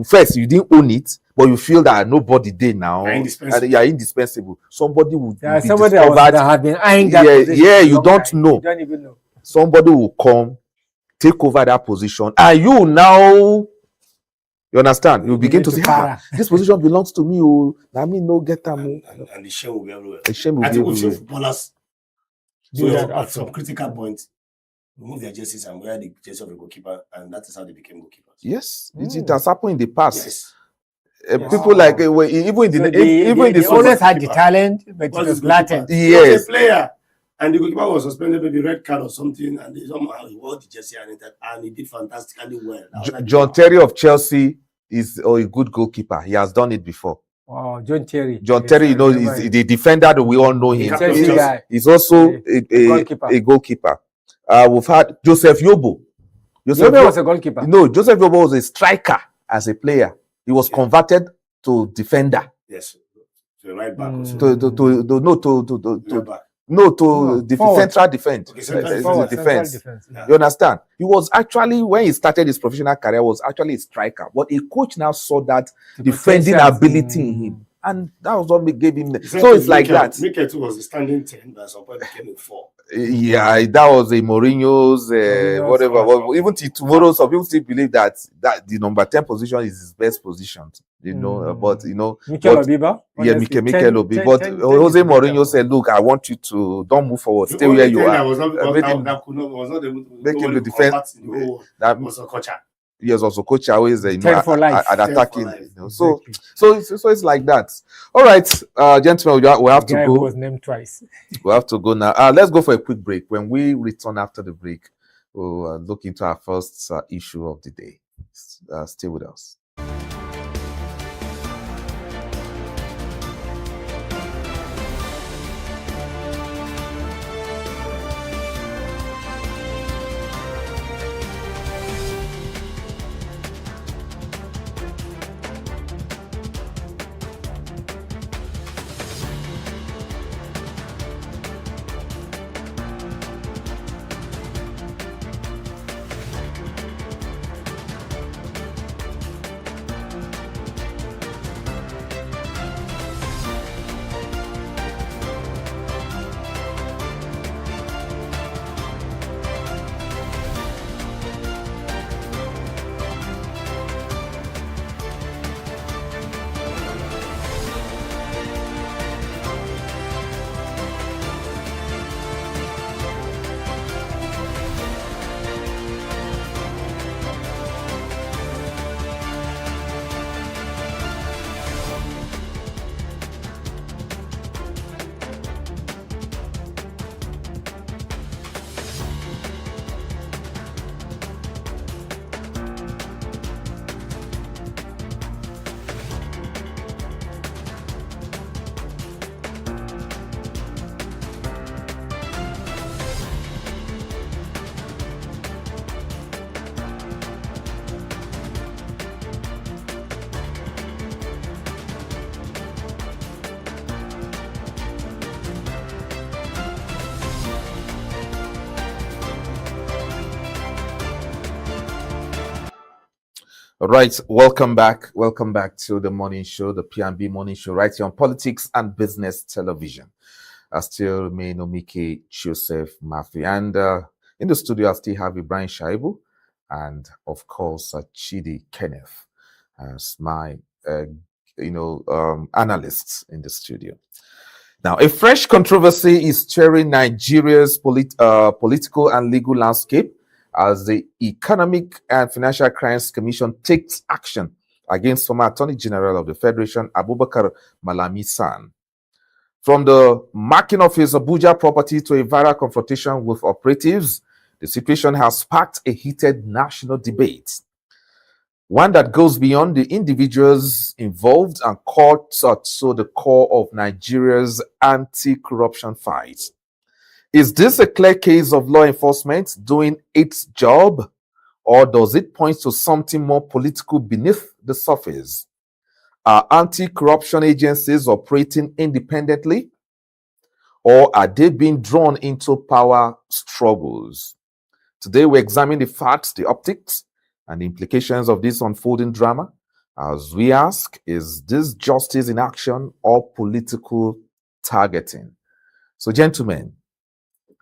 first, you didn't own it, but you feel that nobody did now, you are indispensable. Somebody would be somebody that have been eyeing that position. Yeah, you don't know. You don't even know. Somebody will come, take over that position, and you now. You understand? You begin to say, this position belongs to me. I mean, no get them. And the shame will be everywhere. The shame will be everywhere. Footballers, at some critical point, remove their jerseys and wear the jersey of the goalkeeper, and that is how they became goalkeepers. Yes, it has happened in the past. Yes. People like they always had the talent, but it was blatant. Yes, he was a player, and the goalkeeper was suspended, maybe red card or something, and somehow he wore the jersey and he did fantastically well. John Terry of Chelsea is a good goalkeeper. He has done it before. Wow, John Terry. John Terry, is the defender that we all know him. He's also a goalkeeper. We've had Joseph Yobo. Yobo was a goalkeeper. No, Joseph Yobo was a striker as a player. He was converted to defender. Yes, to right back. Central defense. Defense. Yeah. You understand? He was actually, when he started his professional career, was actually a striker. But a coach now saw that defending ability in him. And that was what gave him. So it's like that. Mikel too was a standing 10, but at some point became a 4. Yeah, that was a Mourinho's whatever. Even tomorrow, some people still believe that the number 10 position is his best position. But Mikel Obiba. Yeah, Mikel Obiba. But Jose Mourinho said, "Look, I want you to don't move forward. Stay where you are." That was not making the defense. That was a coach. Yes, also coach always at attacking. So it's like that. All right, gentlemen, we have to go. Who was named twice. We have to go now. Let's go for a quick break. When we return after the break, we'll look into our first issue of the day. Stay with us. All right, welcome back. Welcome back to the morning show, the P&B Morning Show, right here on Politics and Business Television. I still remain Omike Joseph Mafi. And in the studio, I still have Ibrahim Shaibu and, of course, Chidi Kenneth as my, analysts in the studio. Now, a fresh controversy is stirring Nigeria's political and legal landscape as the Economic and Financial Crimes Commission takes action against former Attorney General of the Federation, Abubakar Malami San. From the marking of his Abuja property to a viral confrontation with operatives, the situation has sparked a heated national debate, one that goes beyond the individuals involved and cuts to the core of Nigeria's anti-corruption fight. Is this a clear case of law enforcement doing its job, or does it point to something more political beneath the surface? Are anti-corruption agencies operating independently, or are they being drawn into power struggles? Today, we examine the facts, the optics, and the implications of this unfolding drama, as we ask, is this justice in action or political targeting? So, gentlemen,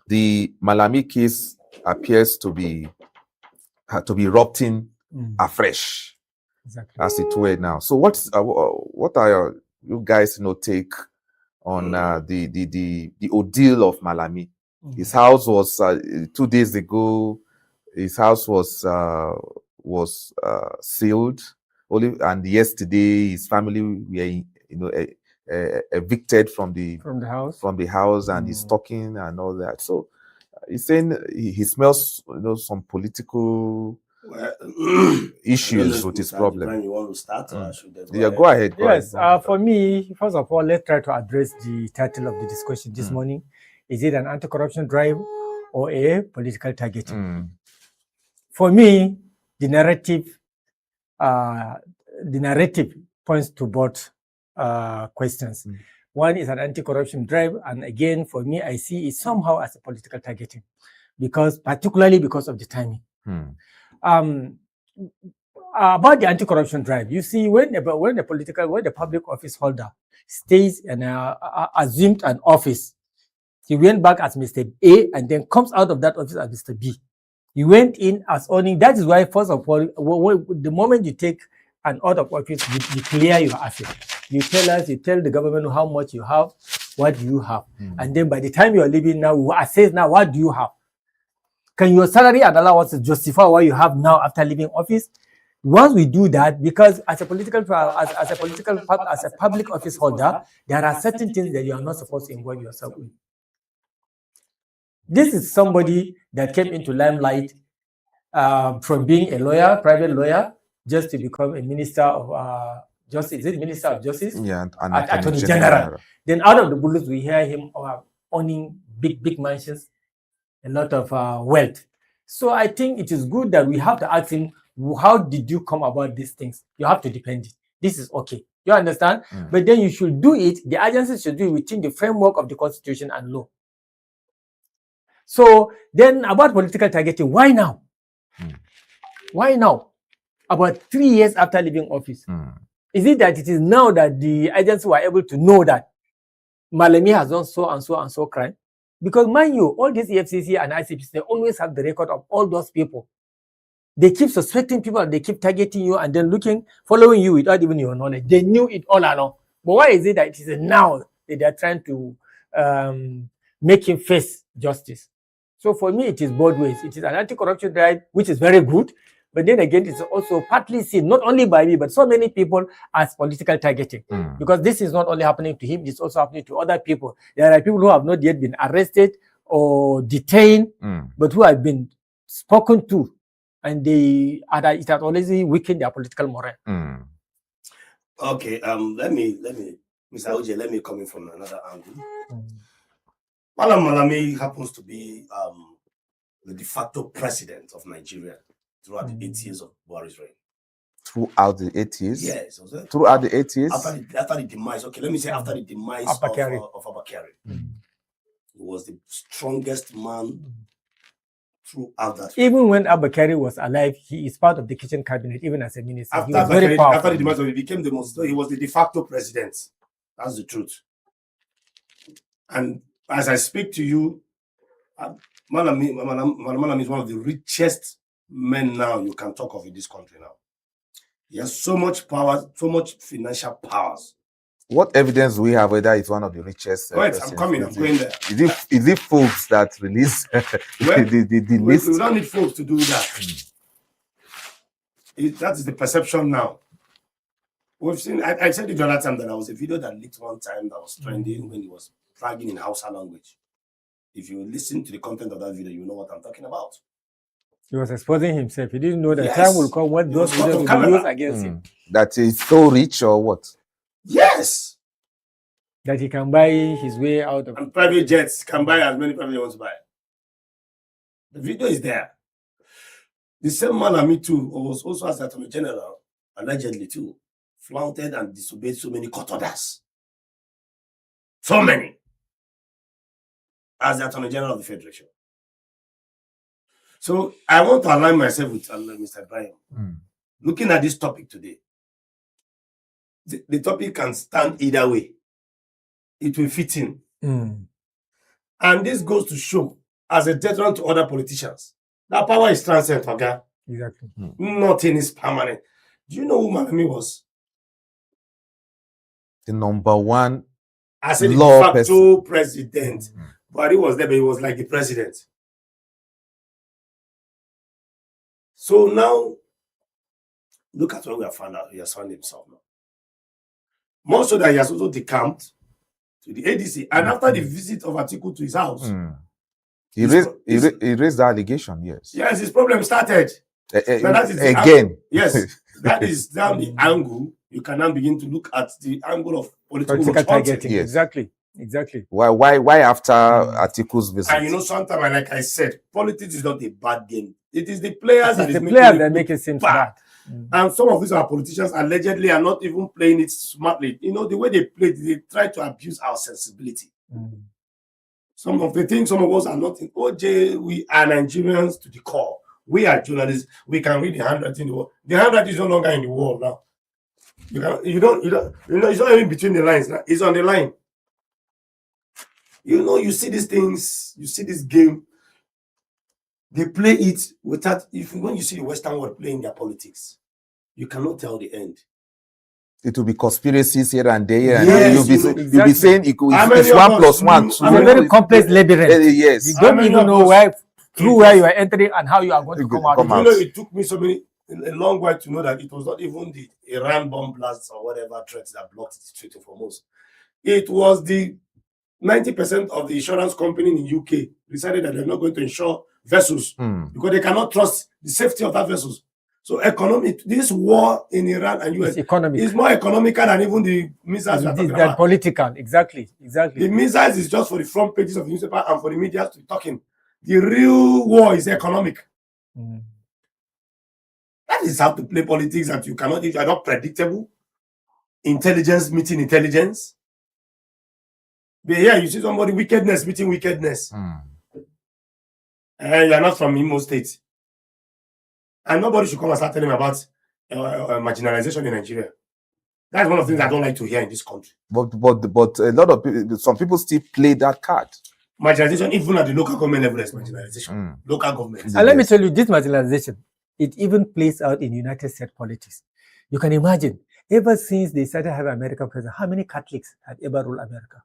the Malami case appears to be erupting afresh, Exactly. as it were now. So, what are you guys take on the ordeal of Malami? His house was 2 days ago. His house was sealed. And yesterday his family were evicted from the house, and he's talking and all that. So he's saying he smells some political issues with his problem. You want to start? Or should go ahead. Yes. For me, first of all, let's try to address the title of the discussion this morning. Is it an anti-corruption drive or a political targeting? For me, the narrative points to both questions. One is an anti-corruption drive, and again, for me, I see it somehow as a political targeting, particularly because of the timing. About the anti-corruption drive, you see, when the public office holder stays and assumed an office, he went back as Mr. A and then comes out of that office as Mr. B. You went in as owning. That is why, first of all, the moment you take an out of office, you clear your asset. You tell the government how much you have, what do you have. And then by the time you are leaving now, we assess now, what do you have? Can your salary and allowance justify what you have now after leaving office? Once we do that, because as a public office holder, there are certain things that you are not supposed to involve yourself with. This is somebody that came into limelight from being a lawyer, private lawyer, just to become a minister of justice. Is it Minister of Justice? Yeah, and Attorney General. Then out of the bullets, we hear him owning big mansions, a lot of wealth. So I think it is good that we have to ask him, how did you come about these things? You have to defend it. This is okay. You understand? But then you should do it, the agencies should do it within the framework of the Constitution and law. So then about political targeting, why now? Why now? About 3 years after leaving office. Is it that it is now that the agencies were able to know that Malami has done so and so and so crime? Because mind you, all these EFCC and ICPC, they always have the record of all those people. They keep suspecting people, they keep targeting you and then following you without even your knowledge. They knew it all along. But why is it that it is now that they are trying to make him face justice? So for me, it is both ways. It is an anti-corruption drive, which is very good. But then again, it's also partly seen, not only by me, but so many people, as political targeting. Because this is not only happening to him, it's also happening to other people. There are people who have not yet been arrested or detained, but who have been spoken to. And it has already weakened their political morale. Okay, let me, Mr. OJ, let me come in from another angle. Malami happens to be the de facto president of Nigeria throughout the 8 years of Buhari's reign. Throughout the 8 years? Yes. Throughout the 8 years? After the demise, okay, let me say after the demise of Abakari. He was the strongest man throughout that. Even when Abakari was alive, he is part of the kitchen cabinet, even as a minister. After he was very powerful. After the demise, he became the most. He was the de facto president. That's the truth. And as I speak to you, Malami is one of the richest men now you can talk of in this country now. He has so much power, so much financial powers. What evidence do we have whether it's one of the richest? Wait, I'm coming. I'm going there. Is it folks that release the list? We don't need folks to do that. That is the perception now. We've seen. I said it the other time that there was a video that leaked one time that was trending when he was bragging in Hausa language. If you listen to the content of that video, you know what I'm talking about. He was exposing himself. He didn't know that time will come when those videos will be used against him. That he's so rich or what? Yes. That he can buy his way out of. And private jets can buy as many private jets buy. The video is there. The same Malami too was also as Attorney General, allegedly too, flaunted and disobeyed so many court orders. So many. As the Attorney General of the Federation. So I want to align myself with Mr. Ibrahim. Looking at this topic today, the topic can stand either way. It will fit in. And this goes to show, as a deterrent to other politicians, that power is transient, okay? Exactly. Nothing is permanent. Do you know who Malami was? The number one as a de facto president. But he was there, but he was like the president. So now, look at what we have found out. He has found himself now. More so that he has also decamped to the ADC. And after the visit of Atiku to his house, he raised the allegation, yes. Yes, his problem started. Again. Yes, that is down the angle. You can now begin to look at the angle of political targeting. Yes. Exactly. Why after Atiku's visit? And you know, sometimes, like I said, politics is not a bad game. It is the players that make it seem bad. And some of these our politicians allegedly are not even playing it smartly. You know, the way they play, they try to abuse our sensibility. Some of the things, some of us are not in OJ. We are Nigerians to the core. We are journalists. We can read the handwriting in the wall. The handwriting is no longer in the wall now. You know, it's not even between the lines now. It's on the line. You know, you see these things, you see this game. They play it without, when you see the Western world playing their politics, you cannot tell the end. It will be conspiracies here and there, yes, and you'll be saying it's 1 plus 1. It's a very complex labyrinth. Yes. You don't even know where you are entering and how you are going to come out. You know, it took me a long while to know that it was not even the Iran bomb blasts or whatever threats that blocked the Strait of Hormuz. It was the 90% of the insurance company in the UK decided that they're not going to insure vessels because they cannot trust the safety of that vessels. So this war in Iran and US is more economical than even the missiles. They're political, exactly. The missiles is just for the front pages of the newspaper and for the media to be talking. The real war is economic. That is how to play politics, that you cannot, if you are not predictable. Intelligence meeting intelligence. But here you see somebody wickedness meeting wickedness. And you are not from Imo State. And nobody should come and start telling me about marginalization in Nigeria. That's one of the things I don't like to hear in this country. But a lot of people, some people still play that card. Marginalization, even at the local government level, is marginalization. Local government. And let me tell you, this marginalization, it even plays out in United States politics. You can imagine, ever since they started having American president, how many Catholics have ever ruled America?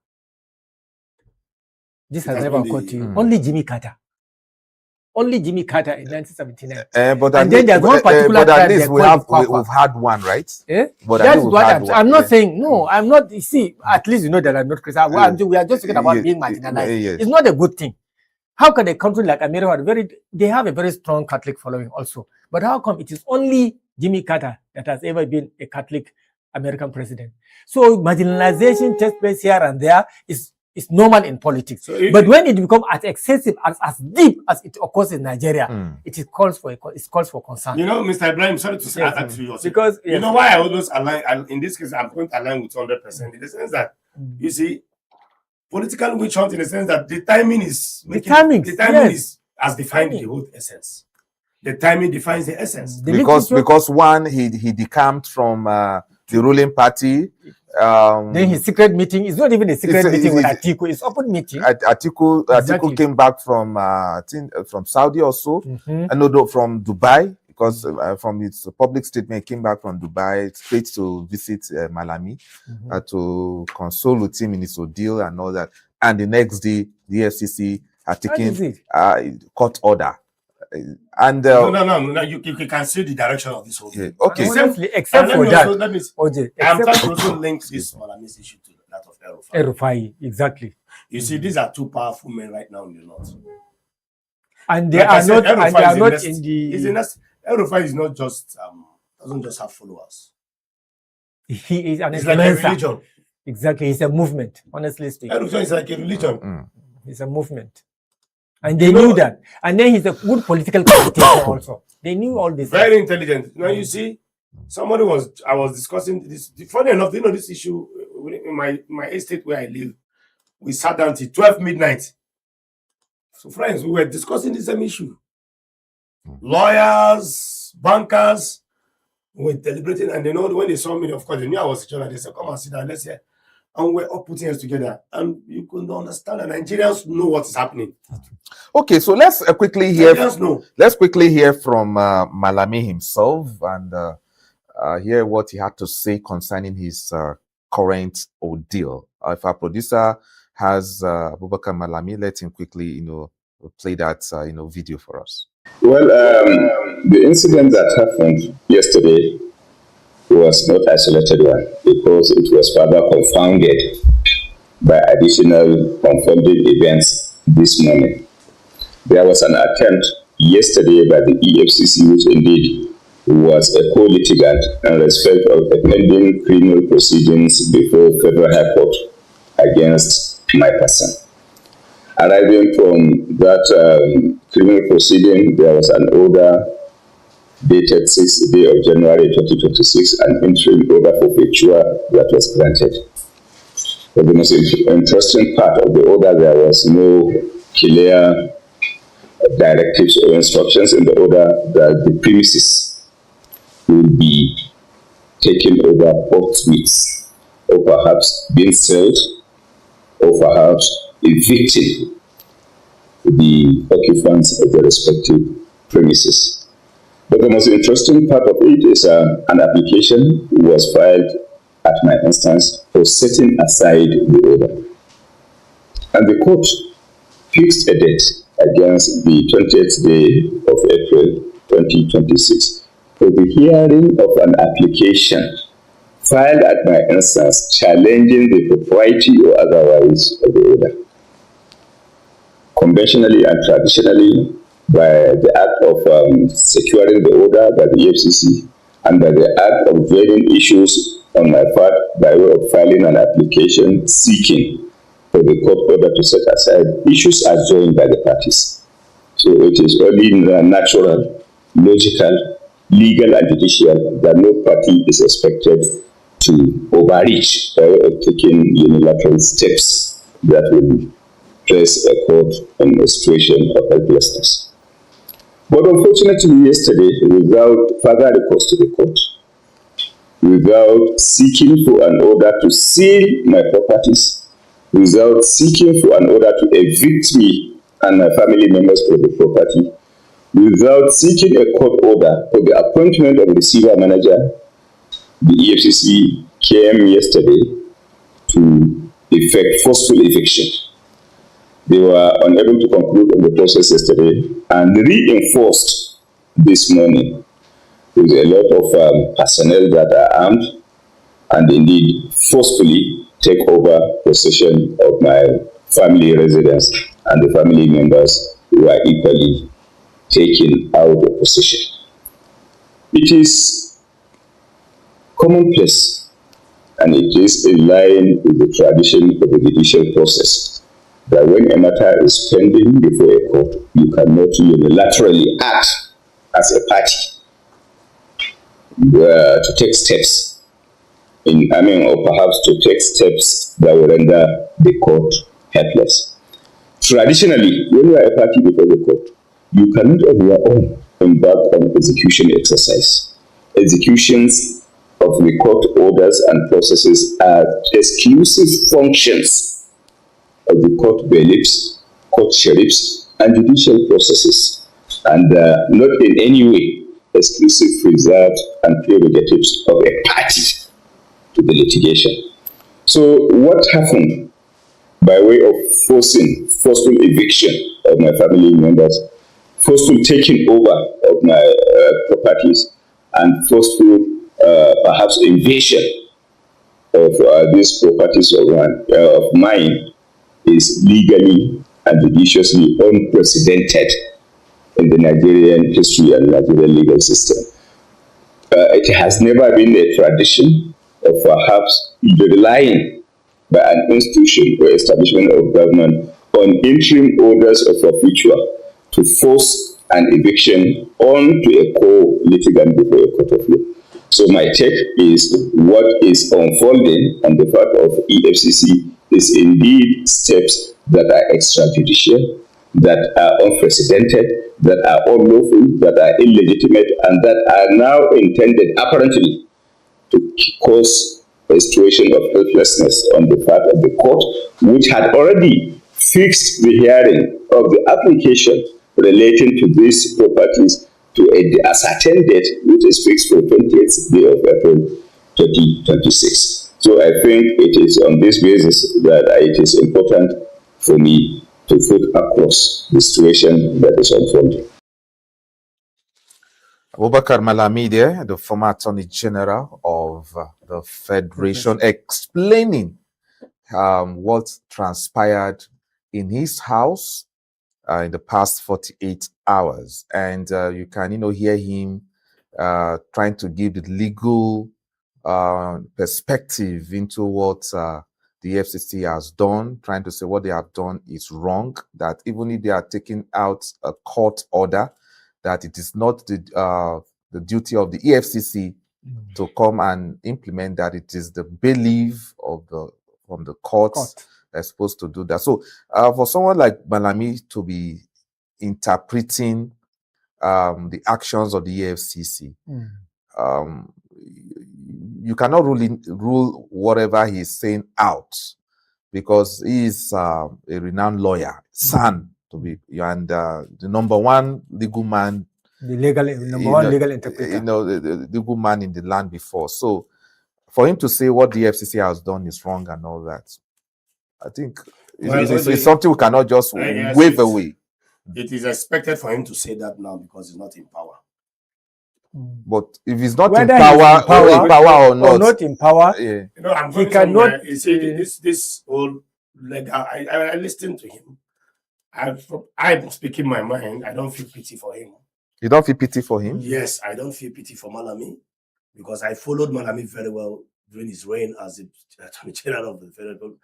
This has never occurred to you. Only Jimmy Carter. Only Jimmy Carter in 1979. And then there's one particular but at least we've had one, right? But that's what I'm not saying. No, I'm not. You see, at least you know that I'm not Christian. We are just talking about being marginalized. It's not a good thing. How can a country like America, they have a very strong Catholic following also. But how come it is only Jimmy Carter that has ever been a Catholic American president? So marginalization takes place here and there. It's normal in politics. But when it becomes as excessive, as deep as it occurs in Nigeria, it calls for concern. You know, Mr. Ibrahim, sorry to say that to you. Because you know why I always align, in this case, I'm going to align with 100% in the sense that, you see, political witch hunt in the sense that the timing is... The timing is has defined the whole essence. The timing defines the essence. Because one, he decamped from the ruling party. Then his secret meeting is not even a secret meeting with Atiku. It's open meeting. Atiku came back from from Saudi also, and from Dubai, because from its public statement, came back from Dubai straight to visit Malami to console with him in his ordeal and all that. And the next day, the EFCC had taken court order. And no, you can see the direction of this whole thing. Okay. Except for that, I'm trying to also link this Malami's issue to that of El-Rufai. Exactly. You see, these are two powerful men right now in the north, and they are not. And they are not in the. El-Rufai is not just doesn't just have followers. He is an it's like a religion. Exactly, it's a movement. Honestly speaking, El-Rufai is like a religion. It's a movement. And they knew that. And then he's a good political commentator also. They knew all this. Very intelligent. Now you see, I was discussing this. Funny enough, this issue in my estate where I live, we sat down till 12 midnight. So friends, we were discussing the same issue. Lawyers, bankers, we were deliberating, and when they saw me, of course, they knew I was a journalist. They said, come and sit down, let's hear. And we're all putting us together. And you couldn't understand that Nigerians know what is happening. Okay, so let's quickly hear. Let's quickly hear from Malami himself and hear what he had to say concerning his current ordeal. If our producer has Abubakar Malami, let him quickly, play that video for us. Well, the incident that happened yesterday was not isolated one, because it was further confounded by additional confounding events this morning. There was an attempt yesterday by the EFCC, which indeed was a co-litigant in respect of the pending criminal proceedings before Federal High Court against my person. Arriving from that criminal proceeding, there was an order dated 6th day of January 2026, an interim order for forfeiture that was granted. But the most interesting part of the order, there was no clear directives or instructions in the order that the premises will be taken over forthwith, or perhaps being sold, or perhaps evicting the occupants of the respective premises. But the most interesting part of it is an application was filed at my instance for setting aside the order. And the court fixed a date against the 20th day of April 2026 for the hearing of an application filed at my instance challenging the propriety or otherwise of the order. Conventionally and traditionally, by the act of securing the order by the EFCC and by the act of joining issues on my part by way of filing an application seeking for the court order to set aside, issues are joined by the parties. So it is only natural, logical, legal and judicial that no party is expected to overreach by way of taking unilateral steps that will place a court in a situation of helplessness. But unfortunately, yesterday, without further recourse to the court, without seeking for an order to seal my properties, without seeking for an order to evict me and my family members from the property, without seeking a court order for the appointment of the receiver manager, the EFCC came yesterday to effect forceful eviction. They were unable to conclude on the process yesterday and reinforced this morning with a lot of personnel that are armed and indeed forcefully take over possession of my family residence and the family members who are equally taken out of possession. It is commonplace and it is in line with the tradition of the judicial process that when a matter is pending before a court, you cannot unilaterally act as a party to take steps or perhaps to take steps that will render the court helpless. Traditionally, when you are a party before the court, you cannot of your own embark on execution exercise. Executions of the court orders and processes are exclusive functions of the court bailiffs, court sheriffs, and judicial processes, and not in any way exclusive reserves and prerogatives of a party to the litigation. So what happened by way of forceful eviction of my family members, forceful taking over of my properties, and forceful perhaps invasion of these properties of mine is legally and judiciously unprecedented in the Nigerian history and Nigerian legal system. It has never been a tradition of perhaps relying by an institution or establishment of government on interim orders of forfeiture to force an eviction onto a co-litigant before a court of law. So my take is what is unfolding on the part of EFCC is indeed steps that are extrajudicial, that are unprecedented, that are unlawful, that are illegitimate, and that are now intended apparently to cause a situation of helplessness on the part of the court, which had already fixed the hearing of the application relating to these properties to a certain date, which is fixed for 20th day of April 2026. So I think it is on this basis that it is important for me to put across the situation that is unfolding. Abubakar Malami there, the former Attorney General of the Federation, explaining what transpired in his house in the past 48 hours. And you can, hear him trying to give the legal perspective into what the EFCC has done, trying to say what they have done is wrong, that even if they are taking out a court order, that it is not the duty of the EFCC to come and implement that. It is the bailiff from the courts that's supposed to do that. So for someone like Malami to be interpreting the actions of the EFCC, you cannot rule whatever he's saying out, because he is a renowned lawyer, son to be, and the number one legal man, number one legal interpreter, the legal man in the land before. So for him to say what the FCC has done is wrong and all that, I think it's something we cannot just wave away. It is expected for him to say that now because he's not in power. But if he's not in power or not in power, he cannot. You see, this whole legal. I listened to him. I'm speaking my mind. I don't feel pity for him. You don't feel pity for him? Yes, I don't feel pity for Malami, because I followed Malami very well during his reign as the Attorney General of the Federal.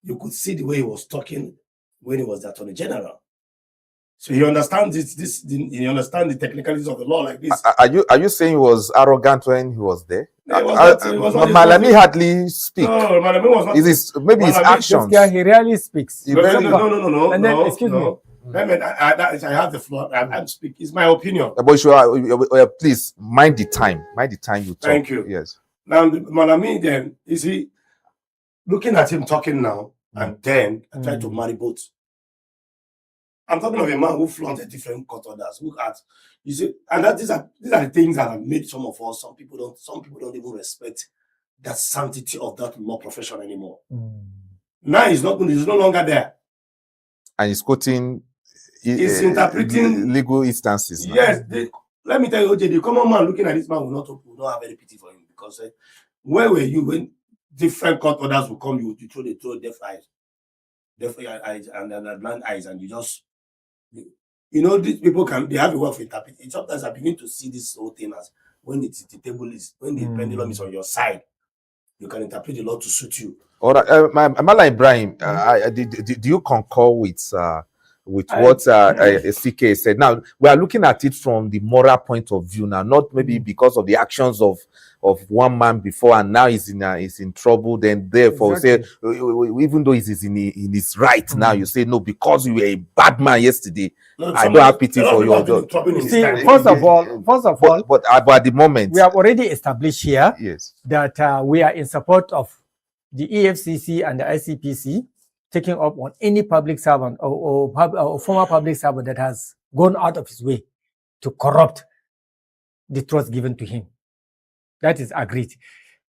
You could see the way he was talking when he was the Attorney General. So he understands he understands the technicalities of the law like this. Are you saying he was arrogant when he was there? Malami hardly speaks. No, Malami was not. Maybe his actions. Yeah, he rarely speaks. No. And then, excuse me. I have the floor. I'm speaking. It's my opinion. But please mind the time. Mind the time you talk. Thank you. Yes. Now, Malami, then, you see, looking at him talking now and then, I try to marry both. I'm talking of a man who flaunted different court orders. Who had, you see, and these are the things that have made some of us. Some people don't even respect that sanctity of that law profession anymore. Now he's no longer there, and he's quoting. He's interpreting legal instances. Now. Yes, let me tell you, OJ, the common man looking at this man will not have any pity for him, because where were you when different court orders will come? You throw deaf eyes and blind eyes, and you just. These people they have a way of interpreting. Sometimes I begin to see this whole thing as when the pendulum is on your side, you can interpret the law to suit you. All right, Mala Ibrahim, do you concur with with what CK said. Now we are looking at it from the moral point of view now, not maybe because of the actions of one man before and now he's in trouble. Then therefore say, even though he's in his right now, you say no, because you were a bad man yesterday. No, I don't have pity for you. See, first of all, but at the moment we have already established here that we are in support of the EFCC and the ICPC taking up on any public servant or former public servant that has gone out of his way to corrupt the trust given to him. That is agreed.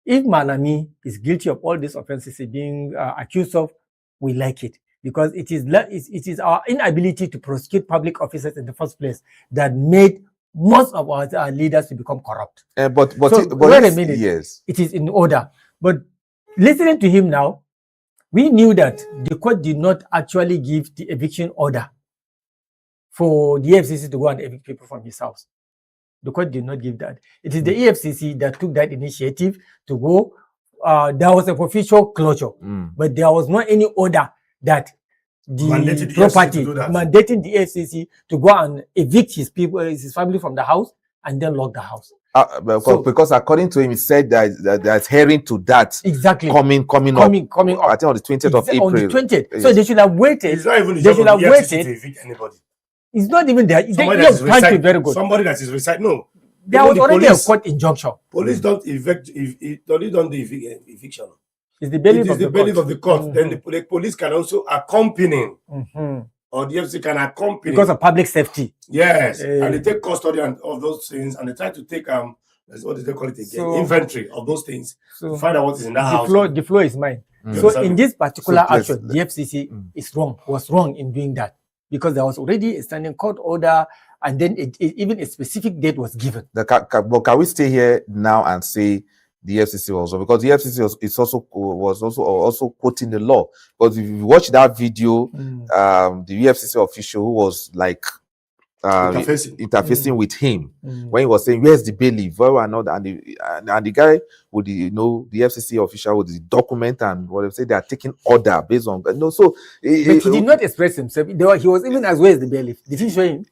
If Malami is guilty of all these offenses he's being accused of, we like it, because it is our inability to prosecute public officers in the first place that made most of our leaders to become corrupt. But wait a minute. Yes, it is in order. But listening to him now, we knew that the court did not actually give the eviction order for the EFCC to go and evict people from his house. The court did not give that. It is the EFCC that took that initiative to go. There was a official closure, but there was not any order that the property mandating the EFCC to go and evict his people, his family from the house and then lock the house. Because according to him, he said that there's hearing to that coming up. I think on the 20th of April. On the 20th. Yes. So they should have waited. It's not even the job of the EFCC to evict anybody. It's not even there. Somebody that is reciting. No. There was already a court injunction. Police don't evict. Don't the eviction. It's the belief of the court. Then the police can also accompany. Or the EFCC can accompany. Because of public safety. Yes. And they take custody of those things and they try to take what do they call it again? Inventory of those things. So to find out what is in that house. The floor is mine. So in this particular action, the FCC was wrong in doing that. Because there was already a standing court order, and then even a specific date was given. But can we stay here now and say the FCC also, because the FCC was also quoting the law? Because if you watch that video, the FCC official who was like interfacing with him when he was saying, "Where's the bailiff?" And the guy with the FCC official with the document and what they say they are taking order based on So, but he did not express himself. He was even as well as the bailiff. Did he show him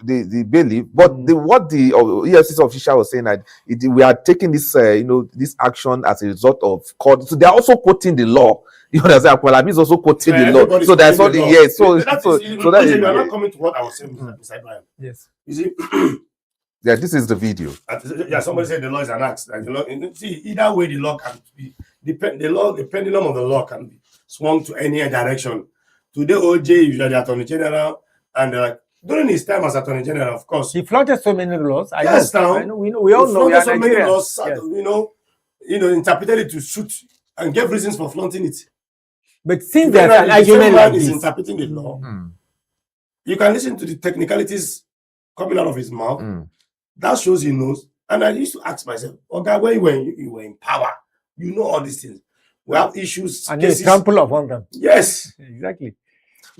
the bailiff? But what the EFCC official was saying that we are taking this this action as a result of court. So they are also quoting the law. You understand? Malami is also quoting the law. So that's all. Yes. So that is. You are not coming to what I was saying, Mr. Ibrahim. Yes. You see. Yeah, this is the video. Yeah, somebody said the law is an axe. Like the law, see, either way the law can be the pendulum of the law can be swung to any direction. Today, OJ is the Attorney General, and during his time as Attorney General, of course, he flouted so many laws. I know. We all know. So many laws. Yes. Interpreted it to suit and gave reasons for flaunting it. But since there's an argument like this, interpreting the law, you can listen to the technicalities coming out of his mouth. That shows he knows. And I used to ask myself, okay, when you were in power, you know all these things. We have issues. And you trample upon them. Yes. Exactly.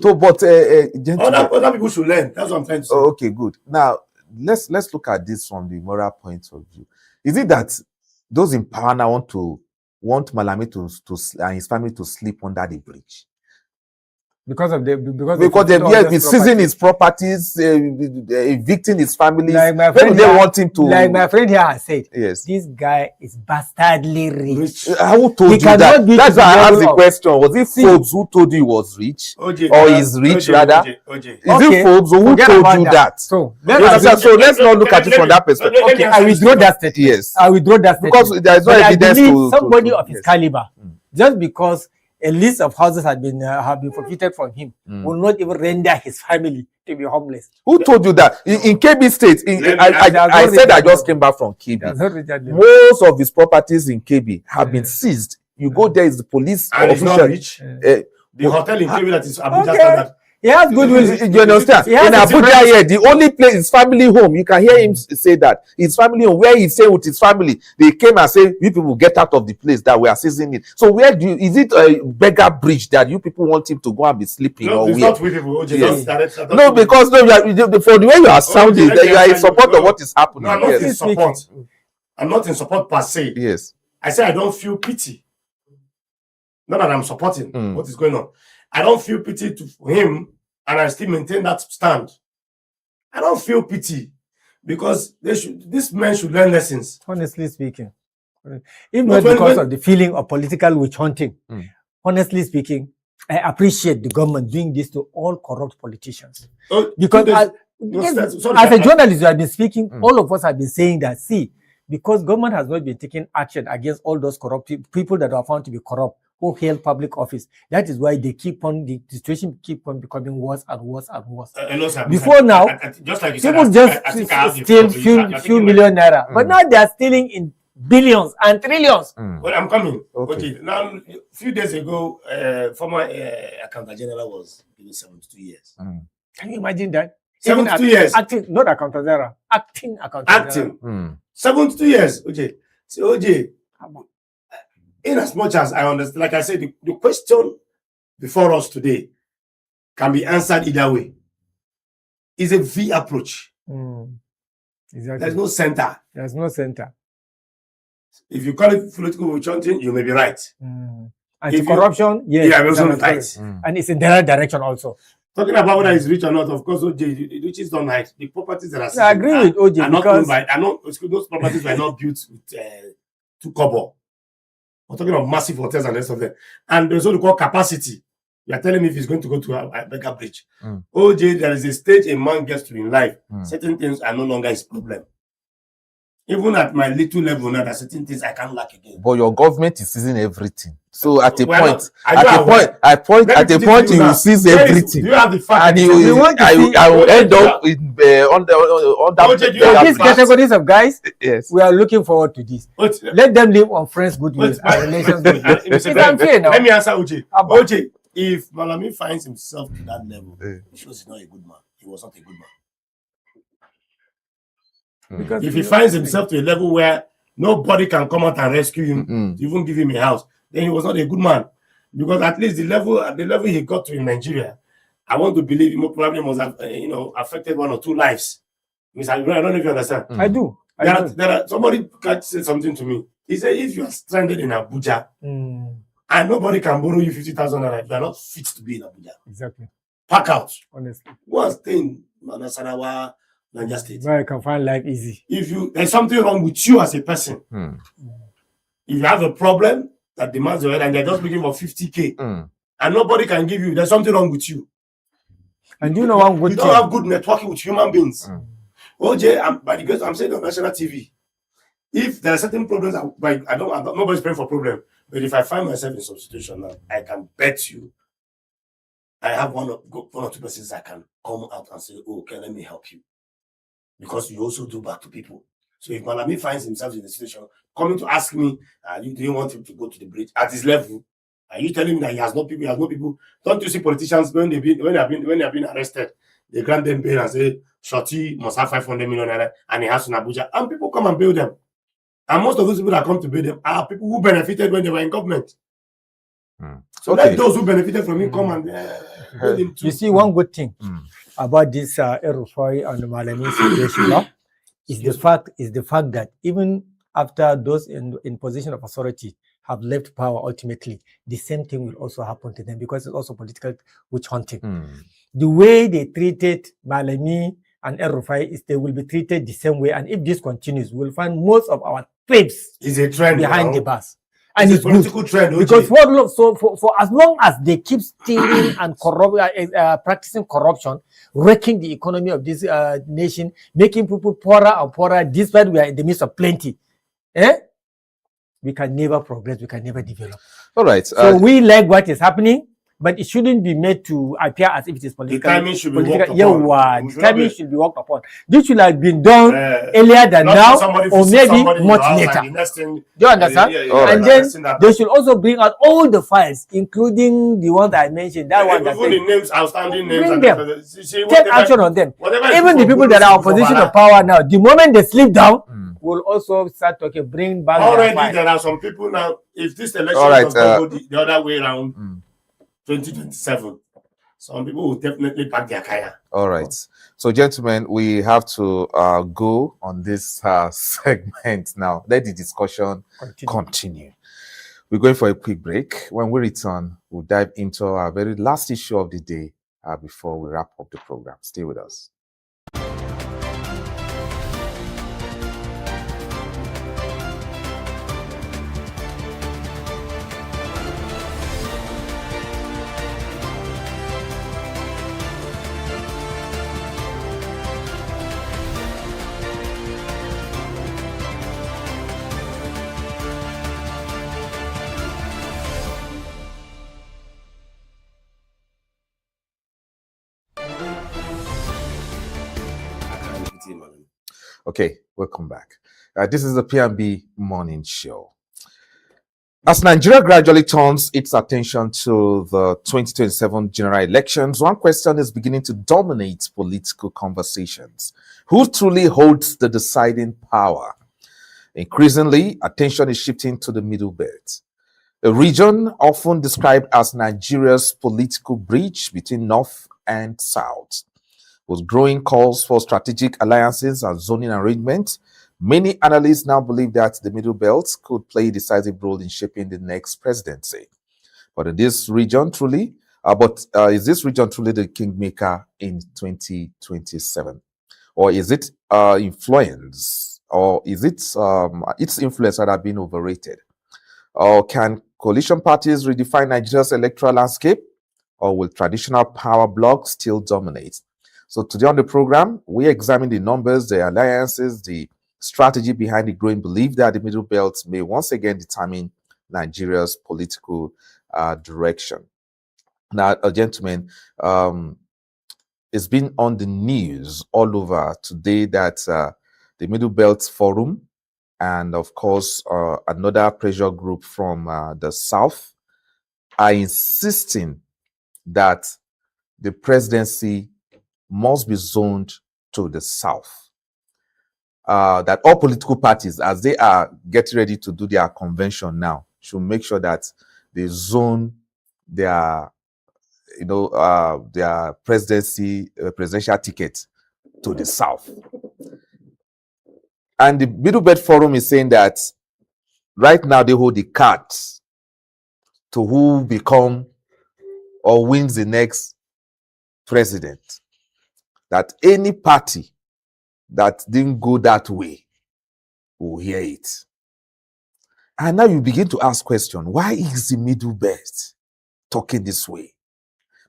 So, but other people should learn. That's what I'm trying to say. Okay, good. Now, let's look at this from the moral point of view. Is it that those in power now want Malami to and his family to sleep under the bridge? Because they have been seizing his properties, evicting his family. Like my friend my friend here has said, yes, this guy is bastardly rich. Who told you that? That's why I asked the question. Was it Forbes who told you he was rich? Or is rich rather? Is it Forbes who told you that? So let's not look at it from that perspective. Okay, I withdraw that statement. Yes. I withdraw that statement. Because there is no evidence to somebody of his caliber, just because a list of houses have been forfeited from him, will not even render his family to be homeless. Who told you that? In KB State, I said I just came back from KB. Most of his properties in KB have been seized. You go there, is the police and it's not rich. The hotel in KB that is Abuja standard. He has good will. You understand? In Abuja here, the only place is family home. You can hear him say that. His family home, where he's staying with his family. They came and say, you people get out of the place that we are seizing it. So where is it a beggar bridge that you people want him to go and be sleeping? No, it's not with people. Yes. No, because for the way you are sounding, you are in support of what is happening. No, I'm not in support. I'm not in support per se. Yes. I say I don't feel pity. Not that I'm supporting what is going on. I don't feel pity for him and I still maintain that stand, I don't feel pity, because these men should learn lessons. Honestly speaking, if not because of the feeling of political witch hunting, honestly speaking, I appreciate the government doing this to all corrupt politicians. Because as a journalist, you have been speaking, all of us have been saying that, see, because government has not been taking action against all those corrupt people that are found to be corrupt who held public office. That is why they the situation keep on becoming worse and worse and worse. Before now, just like people just steal few million naira, but now they are stealing in billions and trillions. Well, I'm coming. Okay. Now, a few days ago, former accountant general was given 72 years. Can you imagine that? 72 years. Acting, not accountant general. Acting accountant general. 72 years. Okay. So, OJ, in as much as I understand, like I said, the question before us today can be answered either way. It's a V approach. Exactly. There's no center. There's no center. If you call it political witch hunting, you may be right. Anti-corruption, yes. Yeah, also right. And it's in the right direction also. Talking about whether it's rich or not, of course, OJ, rich is not right. The properties that are I agree with OJ because those properties were not built with 2 kobo. We're talking of massive hotels and the rest of them. And there's what we call capacity. You are telling me if he's going to go to a bigger bridge. OJ, there is a stage a man gets to in life. Certain things are no longer his problem. Even at my little level now, there are certain things I can't lack again. But your government is seizing everything. So at a point, you will seize everything. You have the fact. And I will end up in these categories of guys. Yes, we are looking forward to this. Let them live on friends' goodwill and relations. It's unfair now. Let me answer OJ. OJ, if Malami finds himself to that level, it shows he's not a good man. He was not a good man. Because if he finds himself to a level where nobody can come out and rescue him, to even give him a house, then he was not a good man. Because at least the level he got to in Nigeria, I want to believe he probably must have affected 1 or 2 lives. I don't know if you understand. I do. Somebody can say something to me. He said, if you are stranded in Abuja and nobody can borrow you 50,000 naira, you are not fit to be in Abuja. Exactly. Pack out. Honestly. One thing, Nasarawa, Niger State. Where you can find life easy. If there's something wrong with you as a person, if you have a problem that demands your head and they're just looking for 50K and nobody can give you, there's something wrong with you. And you know one good you don't have good networking with human beings. OJ, by the grace, I'm saying on national TV, if there are certain problems, nobody's praying for problem. But if I find myself in some situation now, I can bet you, I have one or 2 persons I can come out and say, oh, okay, let me help you. Because you also do back to people. So if Malami finds himself in a situation, coming to ask me, do you want him to go to the bridge at his level? Are you telling me that he has no people? Don't you see politicians when they have been arrested, they grant them bail and say, Shorty must have 500 million naira and he has in Abuja, and people come and bail them. And most of those people that come to bail them are people who benefited when they were in government. So let those who benefited from him come and bail him too. You see, one good thing about this El-Rufai and the Malami situation is the fact that even after those in position of authority have left power, ultimately the same thing will also happen to them because it's also political witch hunting. The way they treated Malami and El-Rufai is they will be treated the same way, and if this continues, we'll find most of our tapes is a trend behind the bars. And it's political trend because for as long as they keep stealing and practicing corruption, wrecking the economy of this nation, making people poorer and poorer, despite we are in the midst of plenty, we can never progress, we can never develop. All right. So we like what is happening, but it shouldn't be made to appear as if it is political. The timing should be worked upon. The timing should be worked upon. This should have been done earlier than now, or maybe much later. Do you understand? And then they should also bring out all the files, including the ones I mentioned. That one. Even the names, outstanding names. Bring them. Take action on them. Even the people that are in position of power now, the moment they slip down, will also start talking, bring back. Already there are some people now, if this election does not go the other way around, 2027, some people will definitely pack their kaya. All right. So, gentlemen, we have to go on this segment now. Let the discussion continue. We're going for a quick break. When we return, we'll dive into our very last issue of the day, before we wrap up the program. Stay with us. Okay, welcome back. This is the P&B Morning Show. As Nigeria gradually turns its attention to the 2027 general elections, one question is beginning to dominate political conversations. Who truly holds the deciding power? Increasingly, attention is shifting to the Middle Belt, a region often described as Nigeria's political bridge between North and South. With growing calls for strategic alliances and zoning arrangements, many analysts now believe that the Middle Belt could play a decisive role in shaping the next presidency. But is this region truly the kingmaker in 2027? Or is it influence? Or is it its influence that have been overrated? Or can coalition parties redefine Nigeria's electoral landscape? Or will traditional power blocks still dominate? So today on the program, we examine the numbers, the alliances, the strategy behind the growing belief that the Middle Belt may once again determine Nigeria's political direction. Now, gentlemen, it's been on the news all over today that the Middle Belt Forum and, of course, another pressure group from the South are insisting that the presidency must be zoned to the South. That all political parties, as they are getting ready to do their convention now, should make sure that they zone their, their presidential ticket to the South. And the Middle Belt Forum is saying that right now they hold the cards to who become or wins the next president. That any party that didn't go that way will hear it. And now you begin to ask question, why is the Middle Belt talking this way?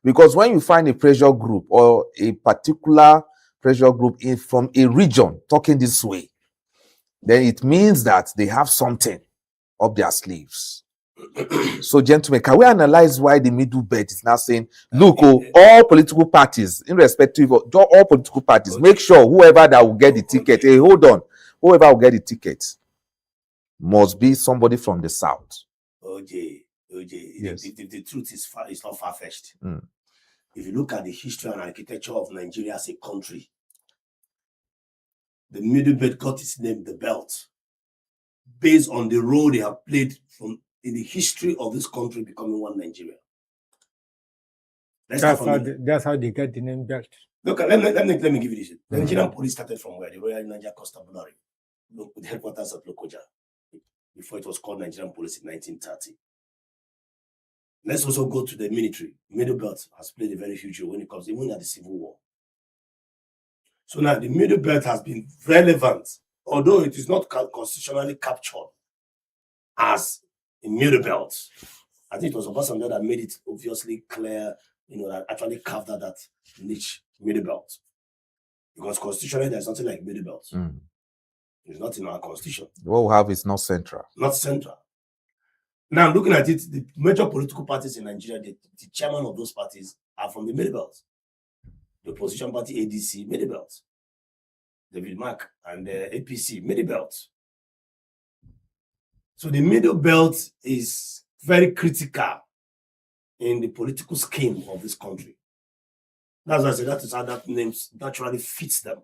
Because when you find a pressure group or a particular pressure group from a region talking this way, then it means that they have something up their sleeves. So, gentlemen, can we analyze why the Middle Belt is now saying, look, all political parties, irrespective of all political parties, make sure whoever that will get the ticket, whoever will get the ticket must be somebody from the South. Yes. The truth is not far-fetched. If you look at the history and architecture of Nigeria as a country, the Middle Belt got its name, the Belt, based on the role they have played in the history of this country becoming one Nigeria. That's how they get the name Belt. Look, let me give you this. The Nigerian police started from where? The Royal Niger Constabulary, with headquarters at Lokoja, before it was called Nigerian Police in 1930. Let's also go to the military. Middle Belt has played a very huge role when it comes, even at the Civil War. So now the Middle Belt has been relevant, although it is not constitutionally captured as a Middle Belt. I think it was Obasanjo that made it obviously clear, that actually carved out that niche, Middle Belt. Because constitutionally, there's nothing like Middle Belt. There's nothing in our constitution. What we have is not central. Not central. Now, looking at it, the major political parties in Nigeria, the chairman of those parties are from the Middle Belt. The opposition party, ADC, Middle Belt. David Mark and the APC, Middle Belt. So the Middle Belt is very critical in the political scheme of this country. That's why I said that is how that name naturally fits them.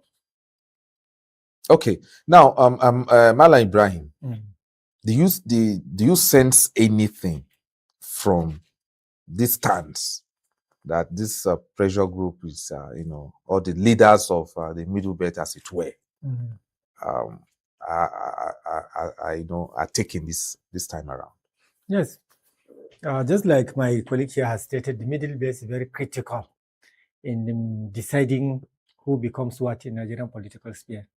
Okay. Now, Mala Ibrahim, do you sense anything from this stance that this pressure group is, or the leaders of the Middle Belt, as it were, are taking this time around? Yes. Just like my colleague here has stated, the Middle Belt is very critical in deciding who becomes what in Nigerian political sphere.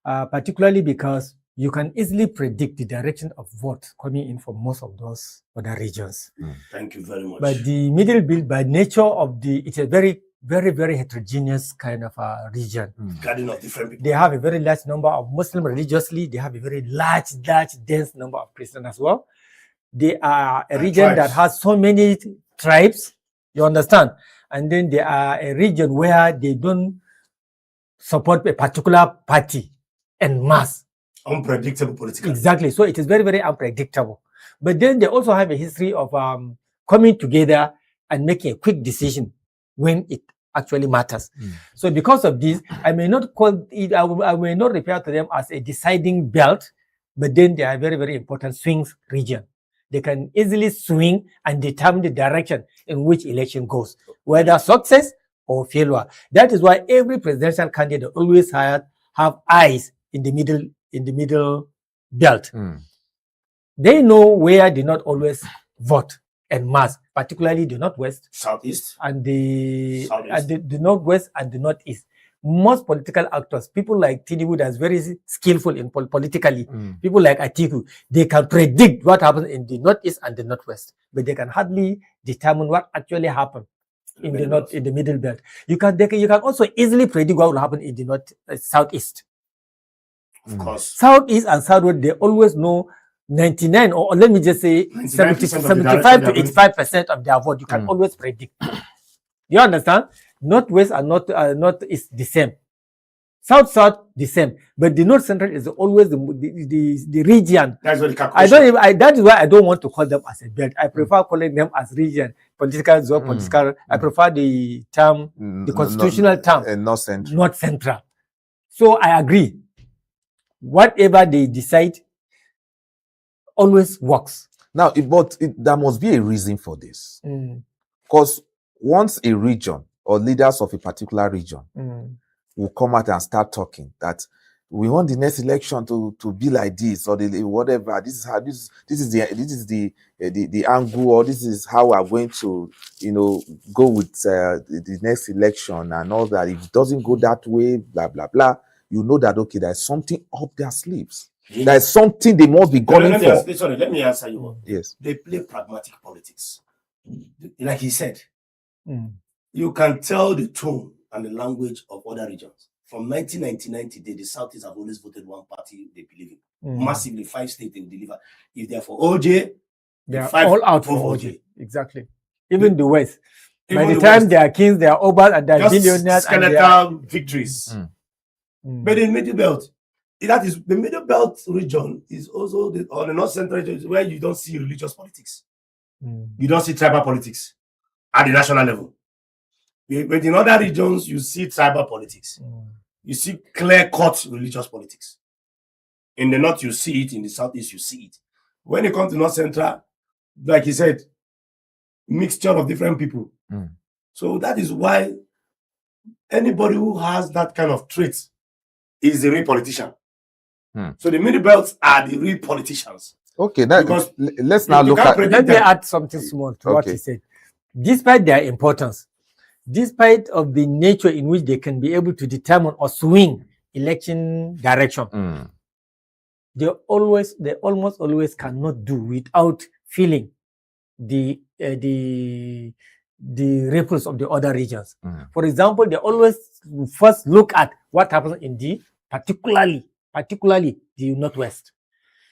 Particularly because you can easily predict the direction of vote coming in from most of those other regions. Thank you very much. But the Middle Belt, by nature of it's a very, very, very heterogeneous kind of a region. Garden of different people. They have a very large number of Muslims religiously. They have a very large, dense number of Christians as well. They are a region that has so many tribes, you understand? And then they are a region where they don't support a particular party en masse. Unpredictable politically. Exactly. So it is very, very unpredictable. But then they also have a history of coming together and making a quick decision when it actually matters. So because of this, I may not call it, I may not refer to them as a deciding belt, but then they are very, very important swings region. They can easily swing and determine the direction in which election goes, whether success or failure. That is why every presidential candidate always have eyes in the middle belt. They know where they not always vote en masse, particularly the Northwest, Southeast, and the Northwest and the Northeast. Most political actors, people like Tinubu, that's very skillful in politically, people like Atiku, they can predict what happens in the Northeast and the Northwest, but they can hardly determine what actually happened in the middle belt. You can also easily predict what will happen in the Southeast. Of course. Southeast and Southwest, they always know 99, or let me just say 75 to 85% of their vote. You can always predict. You understand? Northwest and North is the same. South the same. But the North Central is always the region. That's what the calculation. That is why I don't want to call them as a belt. I prefer calling them as region. Political zone, political. I prefer the term, the constitutional term. North Central. So I agree. Whatever they decide always works. Now, there must be a reason for this. Because once a region or leaders of a particular region will come out and start talking that we want the next election to be like this, or whatever. This is how this is the angle, or this is how we're going to go with the next election and all that. If it doesn't go that way, blah blah blah, you know that okay, there's something up their sleeves. There's something they must be gunning for. Sorry, let me answer you one. Yes. They play pragmatic politics. Like he said, you can tell the tone and the language of other regions. From 1999 today, the Southeast have always voted one party they believe in. Massively, 5 states they will deliver. If they're for OJ, they're all out for OJ. Exactly. Even the West. By the time they are kings, they are obas and they are billionaires. Skeletal victories. But in Middle Belt, that is the Middle Belt region is also on the North Central region where you don't see religious politics. You don't see tribal politics at the national level. But in other regions, you see tribal politics. You see clear-cut religious politics. In the North, you see it. In the Southeast, you see it. When it comes to North Central, like he said, mixture of different people. So that is why anybody who has that kind of trait is a real politician. So the Middle Belts are the real politicians. Okay, because let's now look at. Let me add something small to what he said. Despite their importance, despite of the nature in which they can be able to determine or swing election direction, they almost always cannot do without feeling the ripples of the other regions. For example, they always first look at what happens in the particularly the Northwest,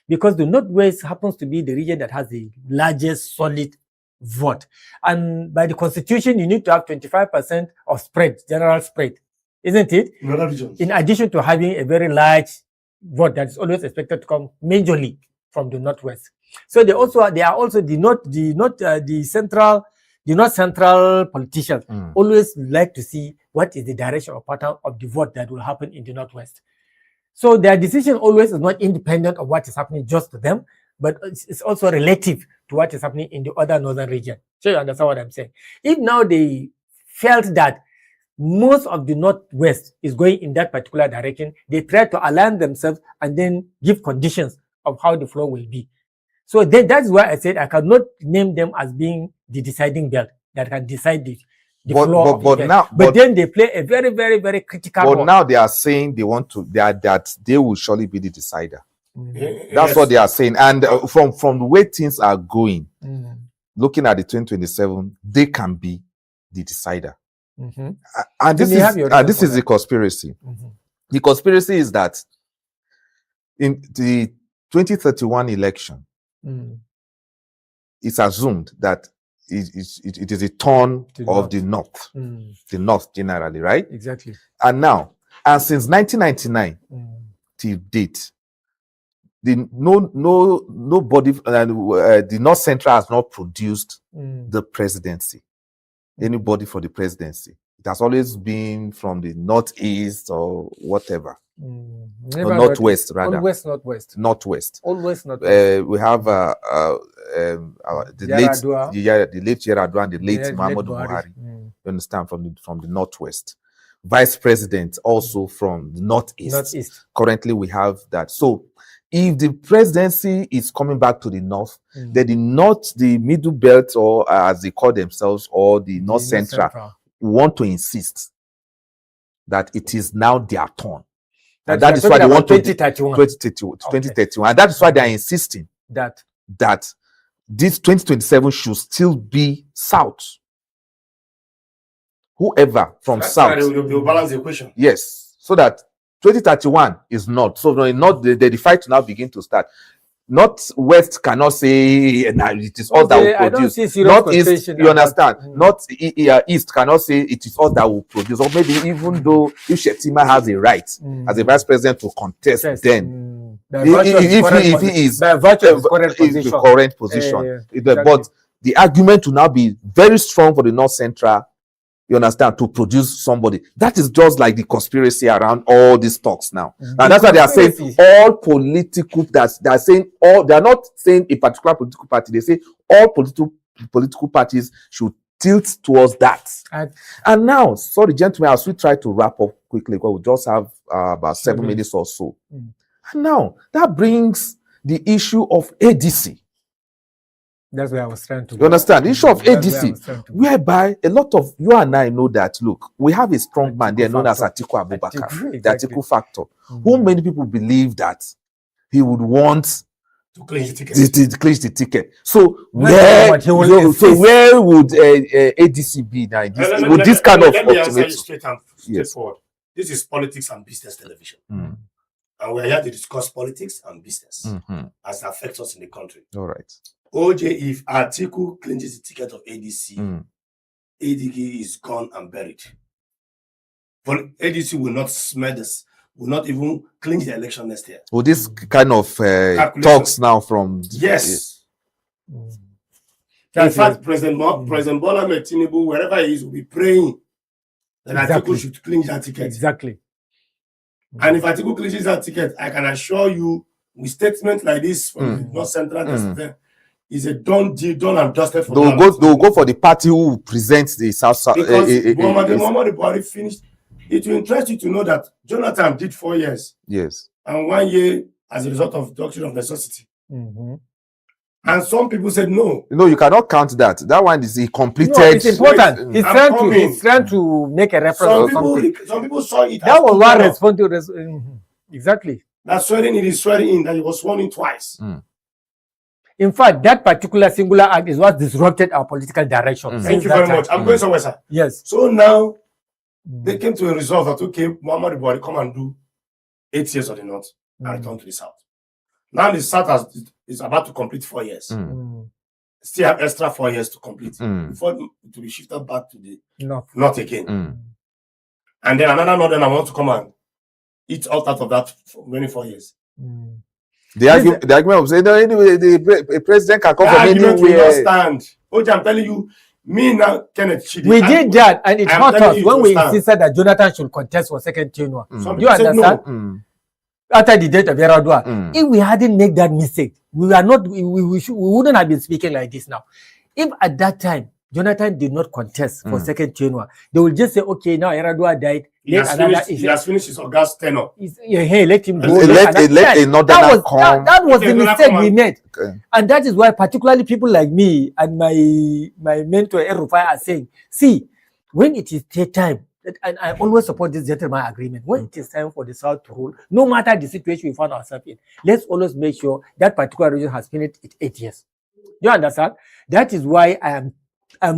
because the Northwest happens to be the region that has the largest solid vote. And by the constitution, you need to have 25% of spread, general spread, isn't it? In addition to having a very large vote that is always expected to come majorly from the Northwest. So they are also the North Central politicians always like to see what is the direction or pattern of the vote that will happen in the Northwest. So their decision always is not independent of what is happening just to them, but it's also relative to what is happening in the other northern region. So you understand what I'm saying? If now they felt that most of the Northwest is going in that particular direction, they try to align themselves and then give conditions of how the flow will be. So that's why I said I cannot name them as being the deciding belt that can decide the floor. But then they play a very, very, very critical role. But now they are saying they want to, that they will surely be the decider. That's what they are saying. And from the way things are going, looking at the 2027, they can be the decider. And this is the conspiracy. The conspiracy is that in the 2031 election, it's assumed that it is a turn of the North. The North generally, right? Exactly. And since 1999 till date, nobody, the North Central has not produced the presidency. Anybody for the presidency. It has always been from the Northeast or whatever. Or Northwest, rather. Always Northwest. Northwest. Always Northwest. We have the late Yaradua and the late Muhammadu Buhari. You understand, from the Northwest. Vice President also from the Northeast. Currently, we have that. So, if the presidency is coming back to the North, then the Middle Belt, or as they call themselves, or the North Central, want to insist that it is now their turn. And that is why they want 2031. And that is why they are insisting that this 2027 should still be South. Whoever from South. They'll balance the equation. Yes. So that 2031 is not. So the fight now begin to start. Northwest cannot say it is all that will produce. Northeast, you understand? East cannot say it is all that will produce. Or maybe even though if Shetima has a right as a vice president to contest, then if he is in the current position. But the argument will now be very strong for the North Central. You understand, to produce somebody. That is just like the conspiracy around all these talks now. And that's why they are saying all political, they are saying all, they are not saying a particular political party, they say all political parties should tilt towards that. And now, sorry, gentlemen, as we try to wrap up quickly, because we just have about 7 minutes or so. And now, that brings the issue of ADC. That's where I was trying to. You understand? The issue of ADC, whereby a lot of you and I know that, look, we have a strong man there known as Atiku Abubakar, the Atiku factor, who many people believe that he would want to clinch the ticket. To clinch the ticket. So where would ADC be now? With this kind of let me answer you straightforward. This is Politics and Business Television. And we're here to discuss politics and business as it affects us in the country. All right. OJ, if Atiku clinches the ticket of ADC, ADK is gone and buried. But ADC will not smell this, will not even clinch the election next year. Well, this kind of talks now from... Yes. In fact, President Bola Tinubu, wherever he is, will be praying that Atiku should clinch that ticket. Exactly. And if Atiku clinches that ticket, I can assure you, with statements like this from the North Central, is a done and dusted for they'll go for the party who presents the South. Because Muhammadu Buhari finished. It will interest you to know that Jonathan did 4 years. Yes. And 1 year as a result of doctrine of necessity. And some people said no. No, you cannot count that. That one is completed. No, it's important. He's trying to make a reference. Some people saw it. That was one response to exactly. That swearing in is swearing in, that he was sworn in twice. In fact, that particular singular act is what disrupted our political direction. Thank you very much. I'm going somewhere, sir. Yes. So now, they came to a resolve that, okay, Muhammadu Buhari, come and do 8 years of the North and return to the South. Now the South is about to complete 4 years. Still have extra 4 years to complete before to be shifted back to the North again. And then another Northern, I want to come and eat out of that for many 4 years. The argument of saying, no, anyway, the president can come from anywhere. Will not stand. OJ, I'm telling you, me now, Kenneth Chidi. We did that, and it hurt us when we insisted that Jonathan should contest for second tenure. Do you understand? No. After the death of Yaradua, if we hadn't made that mistake, we wouldn't have been speaking like this now. If at that time Jonathan did not contest for second tenure, they will just say, okay, now Yaradua died. He has finished his August tenure. Hey, let him go. Let another come. That was the mistake we made. Okay. And that is why particularly people like me and my mentor Erufai are saying, see, when it is time, and I always support this gentleman agreement, when it is time for the South to rule, no matter the situation we find ourselves in, let's always make sure that particular region has finished its 8 years. You understand? That is why I'm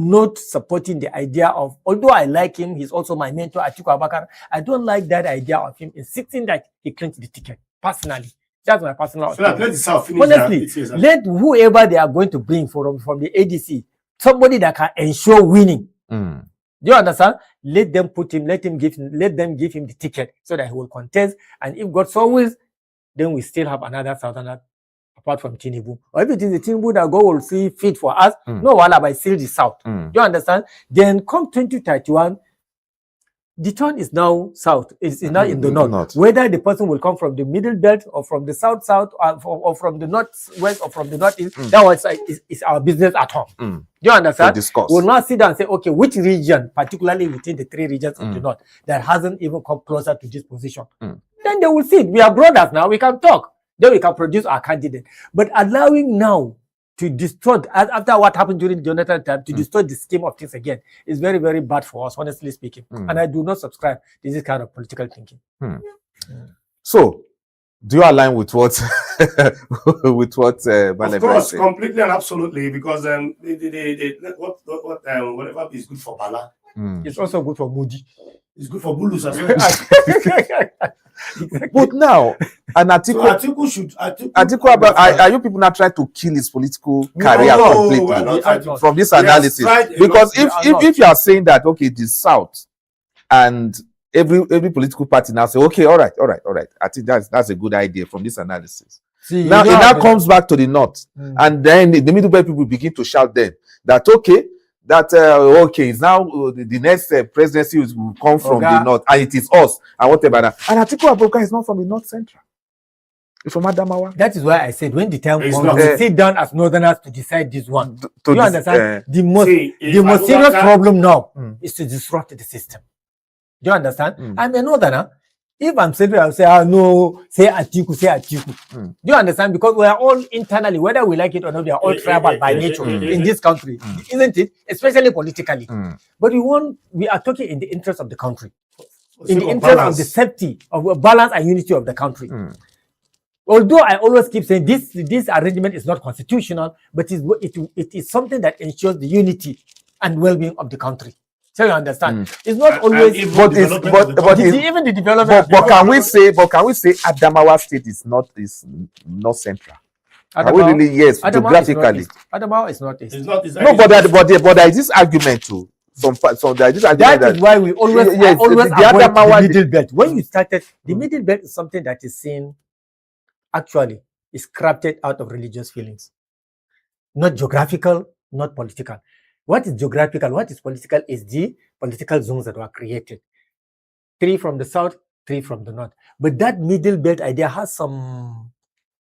not supporting the idea of, although I like him, he's also my mentor, Atiku Abubakar, I don't like that idea of him insisting that he claims the ticket, personally. That's my personal opinion. Let the South finish. Honestly, let whoever they are going to bring from the ADC, somebody that can ensure winning. Do you understand? Let them give him the ticket so that he will contest. And if God so wills, then we still have another Southerner apart from Tinubu. Or if it is the Tinubu that God will see fit for us, no wala by still the South. Do you understand? Then come 2031, the turn is now South. It's now in the north. Whether the person will come from the middle belt or from the south, or from the northwest or from the northeast, that was is our business at home. Do you understand? We'll not sit down and say, okay, which region, particularly within the 3 regions in the north, that hasn't even come closer to this position. Then they will see it. We are brothers now. We can talk. Then we can produce our candidate. But allowing now to distort, after what happened during Jonathan time, to distort the scheme of things again is very, very bad for us, honestly speaking. And I do not subscribe to this kind of political thinking. So, do you align with what Of course, completely and absolutely, because whatever is good for Bala, it's also good for Moody. It's good for Bulus as well. But now, and Atiku, are you people not trying to kill his political career completely from this analysis? Because if you are saying that, okay, the South and every political party now say, okay, all right, I think that's a good idea from this analysis. See, now it now comes back to the North, and then the middle belt people begin to shout then that okay, it's now the next presidency will come from the North, and it is us, and whatever. And Atiku Abubakar is not from the North Central. It's from Adamawa. That is why I said when the time comes, we sit down as Northerners to decide this one. You understand? The most serious problem now is to disrupt the system. Do you understand? I'm a Northerner. If I'm saying, I'll say, no, say Atiku. Do you understand? Because we are all internally, whether we like it or not, we are all tribal by nature in this country, isn't it? Especially politically. But we are talking in the interest of the country, in the interest of the safety, of balance and unity of the country. Although I always keep saying this arrangement is not constitutional, but it is something that ensures the unity and well-being of the country. So you understand? It's not always, even the development. But can we say Adamawa State is not central? Adamawa, really, yes, geographically. Adamawa is not east. No, but there is this argument too. That is why we always avoid the middle belt. When you started, the middle belt is something that is seen, actually, is crafted out of religious feelings. Not geographical, not political. What is geographical, what is political is the political zones that were created. 3 from the south, 3 from the north. But that middle belt idea has some...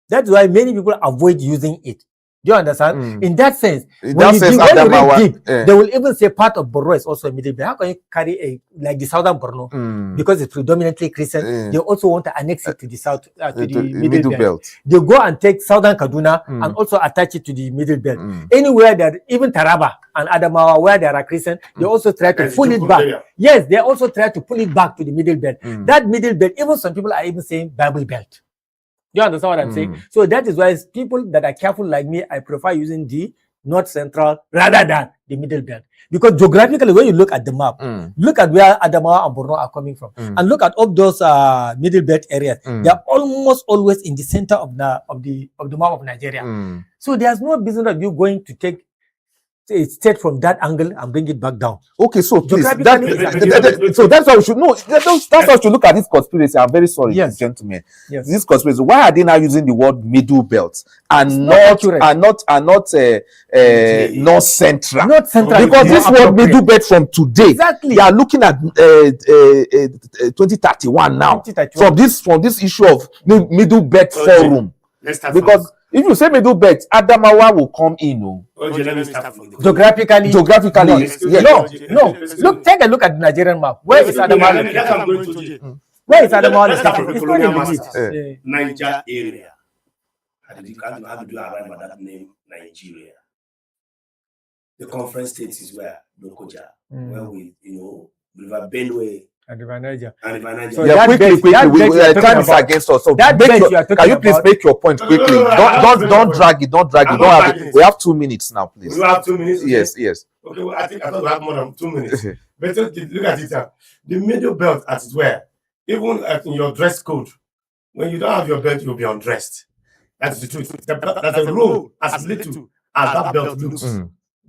That's why many people avoid using it. Do you understand? In that sense, when you dig deep, they will even say part of Borno is also a middle belt. How can you carry like the southern Borno? Because it's predominantly Christian. They also want to annex it to the south, to the middle belt. They go and take southern Kaduna and also attach it to the middle belt. Anywhere that, even Taraba and Adamawa, where there are Christian, they also try to pull it back. Yes, they also try to pull it back to the middle belt. That middle belt, even some people are even saying Bible belt. You understand what I'm saying? So that is why people that are careful like me, I prefer using the North Central rather than the Middle Belt. Because geographically, when you look at the map, look at where Adamawa and Borno are coming from, and look at all those Middle Belt areas. They are almost always in the center of the map of Nigeria. So there's no business of you going to take a state from that angle and bring it back down. Okay, so please, so that's how we should know. That's how we should look at this conspiracy. I'm very sorry, gentlemen. This conspiracy. Why are they now using the word middle belt and not North Central? Not central, because this word middle belt from today, they are looking at 2031 now. From this issue of middle belt forum. Because if you say middle belt, Adamawa will come in. Geographically, yes. No. Look, take a look at the Nigerian map. Where is Adamawa? Where is Adamawa? It's not in the list. Niger area. How do you arrive at that name, Nigeria? the conference states is where Lokoja, where we, River Benue and River Niger. So yeah, quickly. Time is against us. So can you please make your point quickly? Don't drag it. Don't drag it. Don't have it. We have 2 minutes now, please. We have 2 minutes. Okay? Yes. Okay. Well, I thought we have more than 2 minutes. But look at it. The middle belt, as it were, even in your dress code, when you don't have your belt, you'll be undressed. That's the truth. That's a rule as little as that belt looks.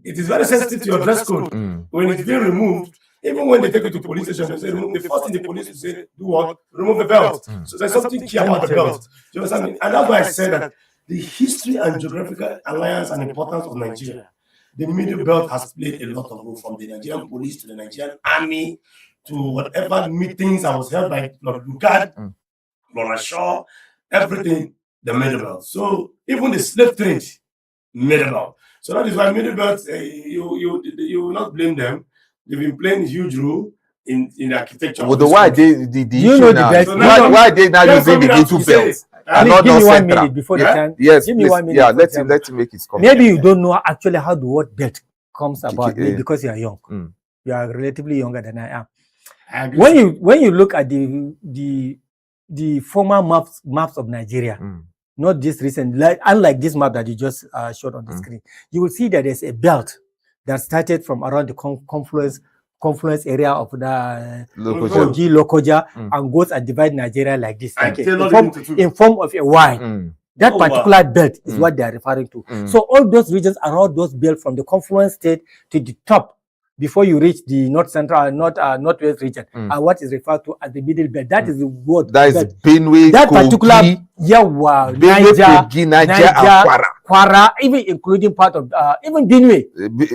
It is very sensitive to your dress code. When it's being removed, even when they take it to police station, they say, the first thing the police will say, do what? Remove the belt. So there's something key about the belt. Do you understand? And that's why I said that the history and geographical alliance and importance of Nigeria, the middle belt has played a lot of role, from the Nigerian police to the Nigerian army to whatever meetings I was held by Lord Lugard, Lord Shaw, everything, the middle belt. So even the slave trade, middle belt. So that is why middle belts, you will not blame them. They've been playing a huge role in the architecture. Well, why the you know the best? Why they now using the middle belts? Give me 1 minute before the time. Yes, give me 1 minute. Yeah, let him make his comment. Maybe you don't know actually how the word belt comes about, because you are young. You are relatively younger than I am. When you look at the former maps of Nigeria, not this recent, unlike this map that you just showed on the screen, you will see that there's a belt that started from around the confluence area of the Lokoja, and goes and divides Nigeria like this, in form of a Y. That particular belt is what they are referring to. So all those regions are all those belts from the confluence state to the top before you reach the north central and northwest region, and what is referred to as the middle belt. That is the word. That is Benue, that Kogi, particular Niger, and Kwara, even including part of even Benue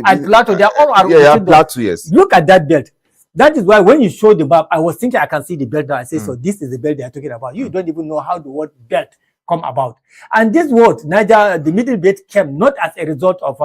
and Plateau. They are all around. Plateau, yes. Look at that belt. That is why when you show the map, I was thinking I can see the belt now. I say, so this is the belt they are talking about. You don't even know how the word belt come about. And this word, Niger, the middle belt, came not as a result of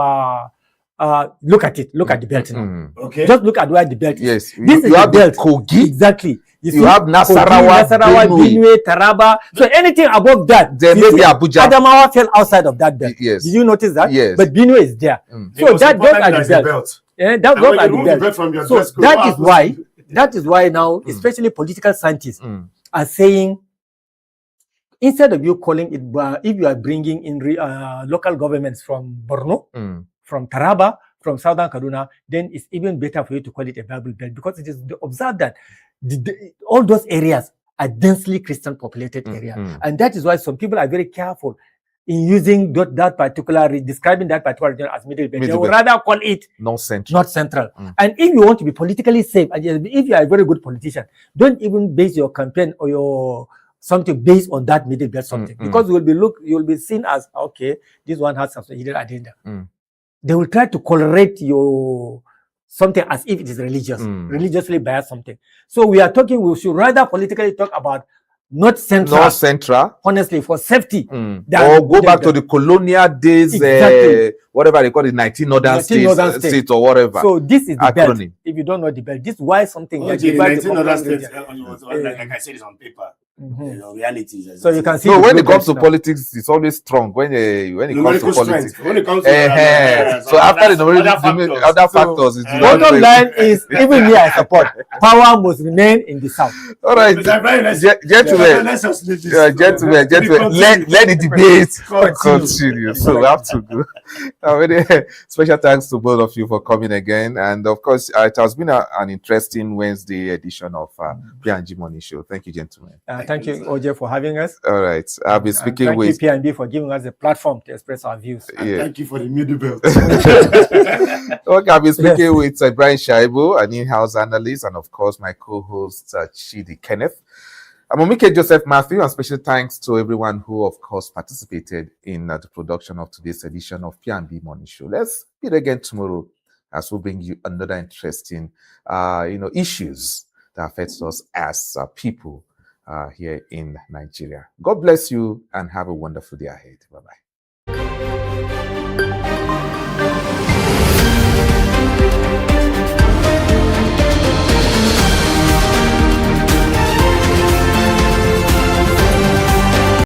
look at it. Look at the belt now. Okay. Just look at where the belt is. Yes. This is have the belt. Kogi. Exactly. You have Nasarawa, Benue, Taraba. So anything above that, there may be Abuja. Adamawa fell outside of that belt. Yes. Did you notice that? Yes. But Benue is there. So that those are the belt. Yeah, that those are the belt. So that is why now, especially political scientists are saying, instead of you calling it, if you are bringing in local governments from Borno, from Taraba, from Southern Kaduna, then it's even better for you to call it a Bible belt, because it is observed that all those areas are densely Christian populated areas. And that is why some people are very careful in using describing that particular region as middle belt. They would rather call it not central. And if you want to be politically safe, and if you are a very good politician, don't even base your campaign or your something based on that middle belt something, because you will be seen as, okay, this one has some hidden agenda. They will try to colorate your something as if it is religiously biased something. So we should rather politically talk about not central, honestly, for safety. Or go back to the colonial days, whatever they call it, 19 northern states or whatever. So this is the belt. If you don't know the belt, this is why something like 19 northern states, like I said, it's on paper. Reality is, so you can see. No, when it comes to politics, it's always strong. When it comes to politics, so after the other factors, it's bottom line is, even here I support power must remain in the south. All right, gentlemen, let the debate continue. So we have to go. Special thanks to both of you for coming again, and of course, it has been an interesting Wednesday edition of P&B Morning Show. Thank you, gentlemen. Thank you, OJ, for having us. All right. I'll be speaking with P&B for giving us the platform to express our views. Thank you for the middle belt. Okay, I'll be speaking with Brian Shaibu, an in-house analyst, and of course, my co-host, Chidi Kenneth. I'm Omike Joseph Matthew, and special thanks to everyone who, of course, participated in the production of today's edition of P&B Morning Show. Let's meet again tomorrow as we bring you another interesting, issues that affects us as people here in Nigeria. God bless you and have a wonderful day ahead. Bye-bye.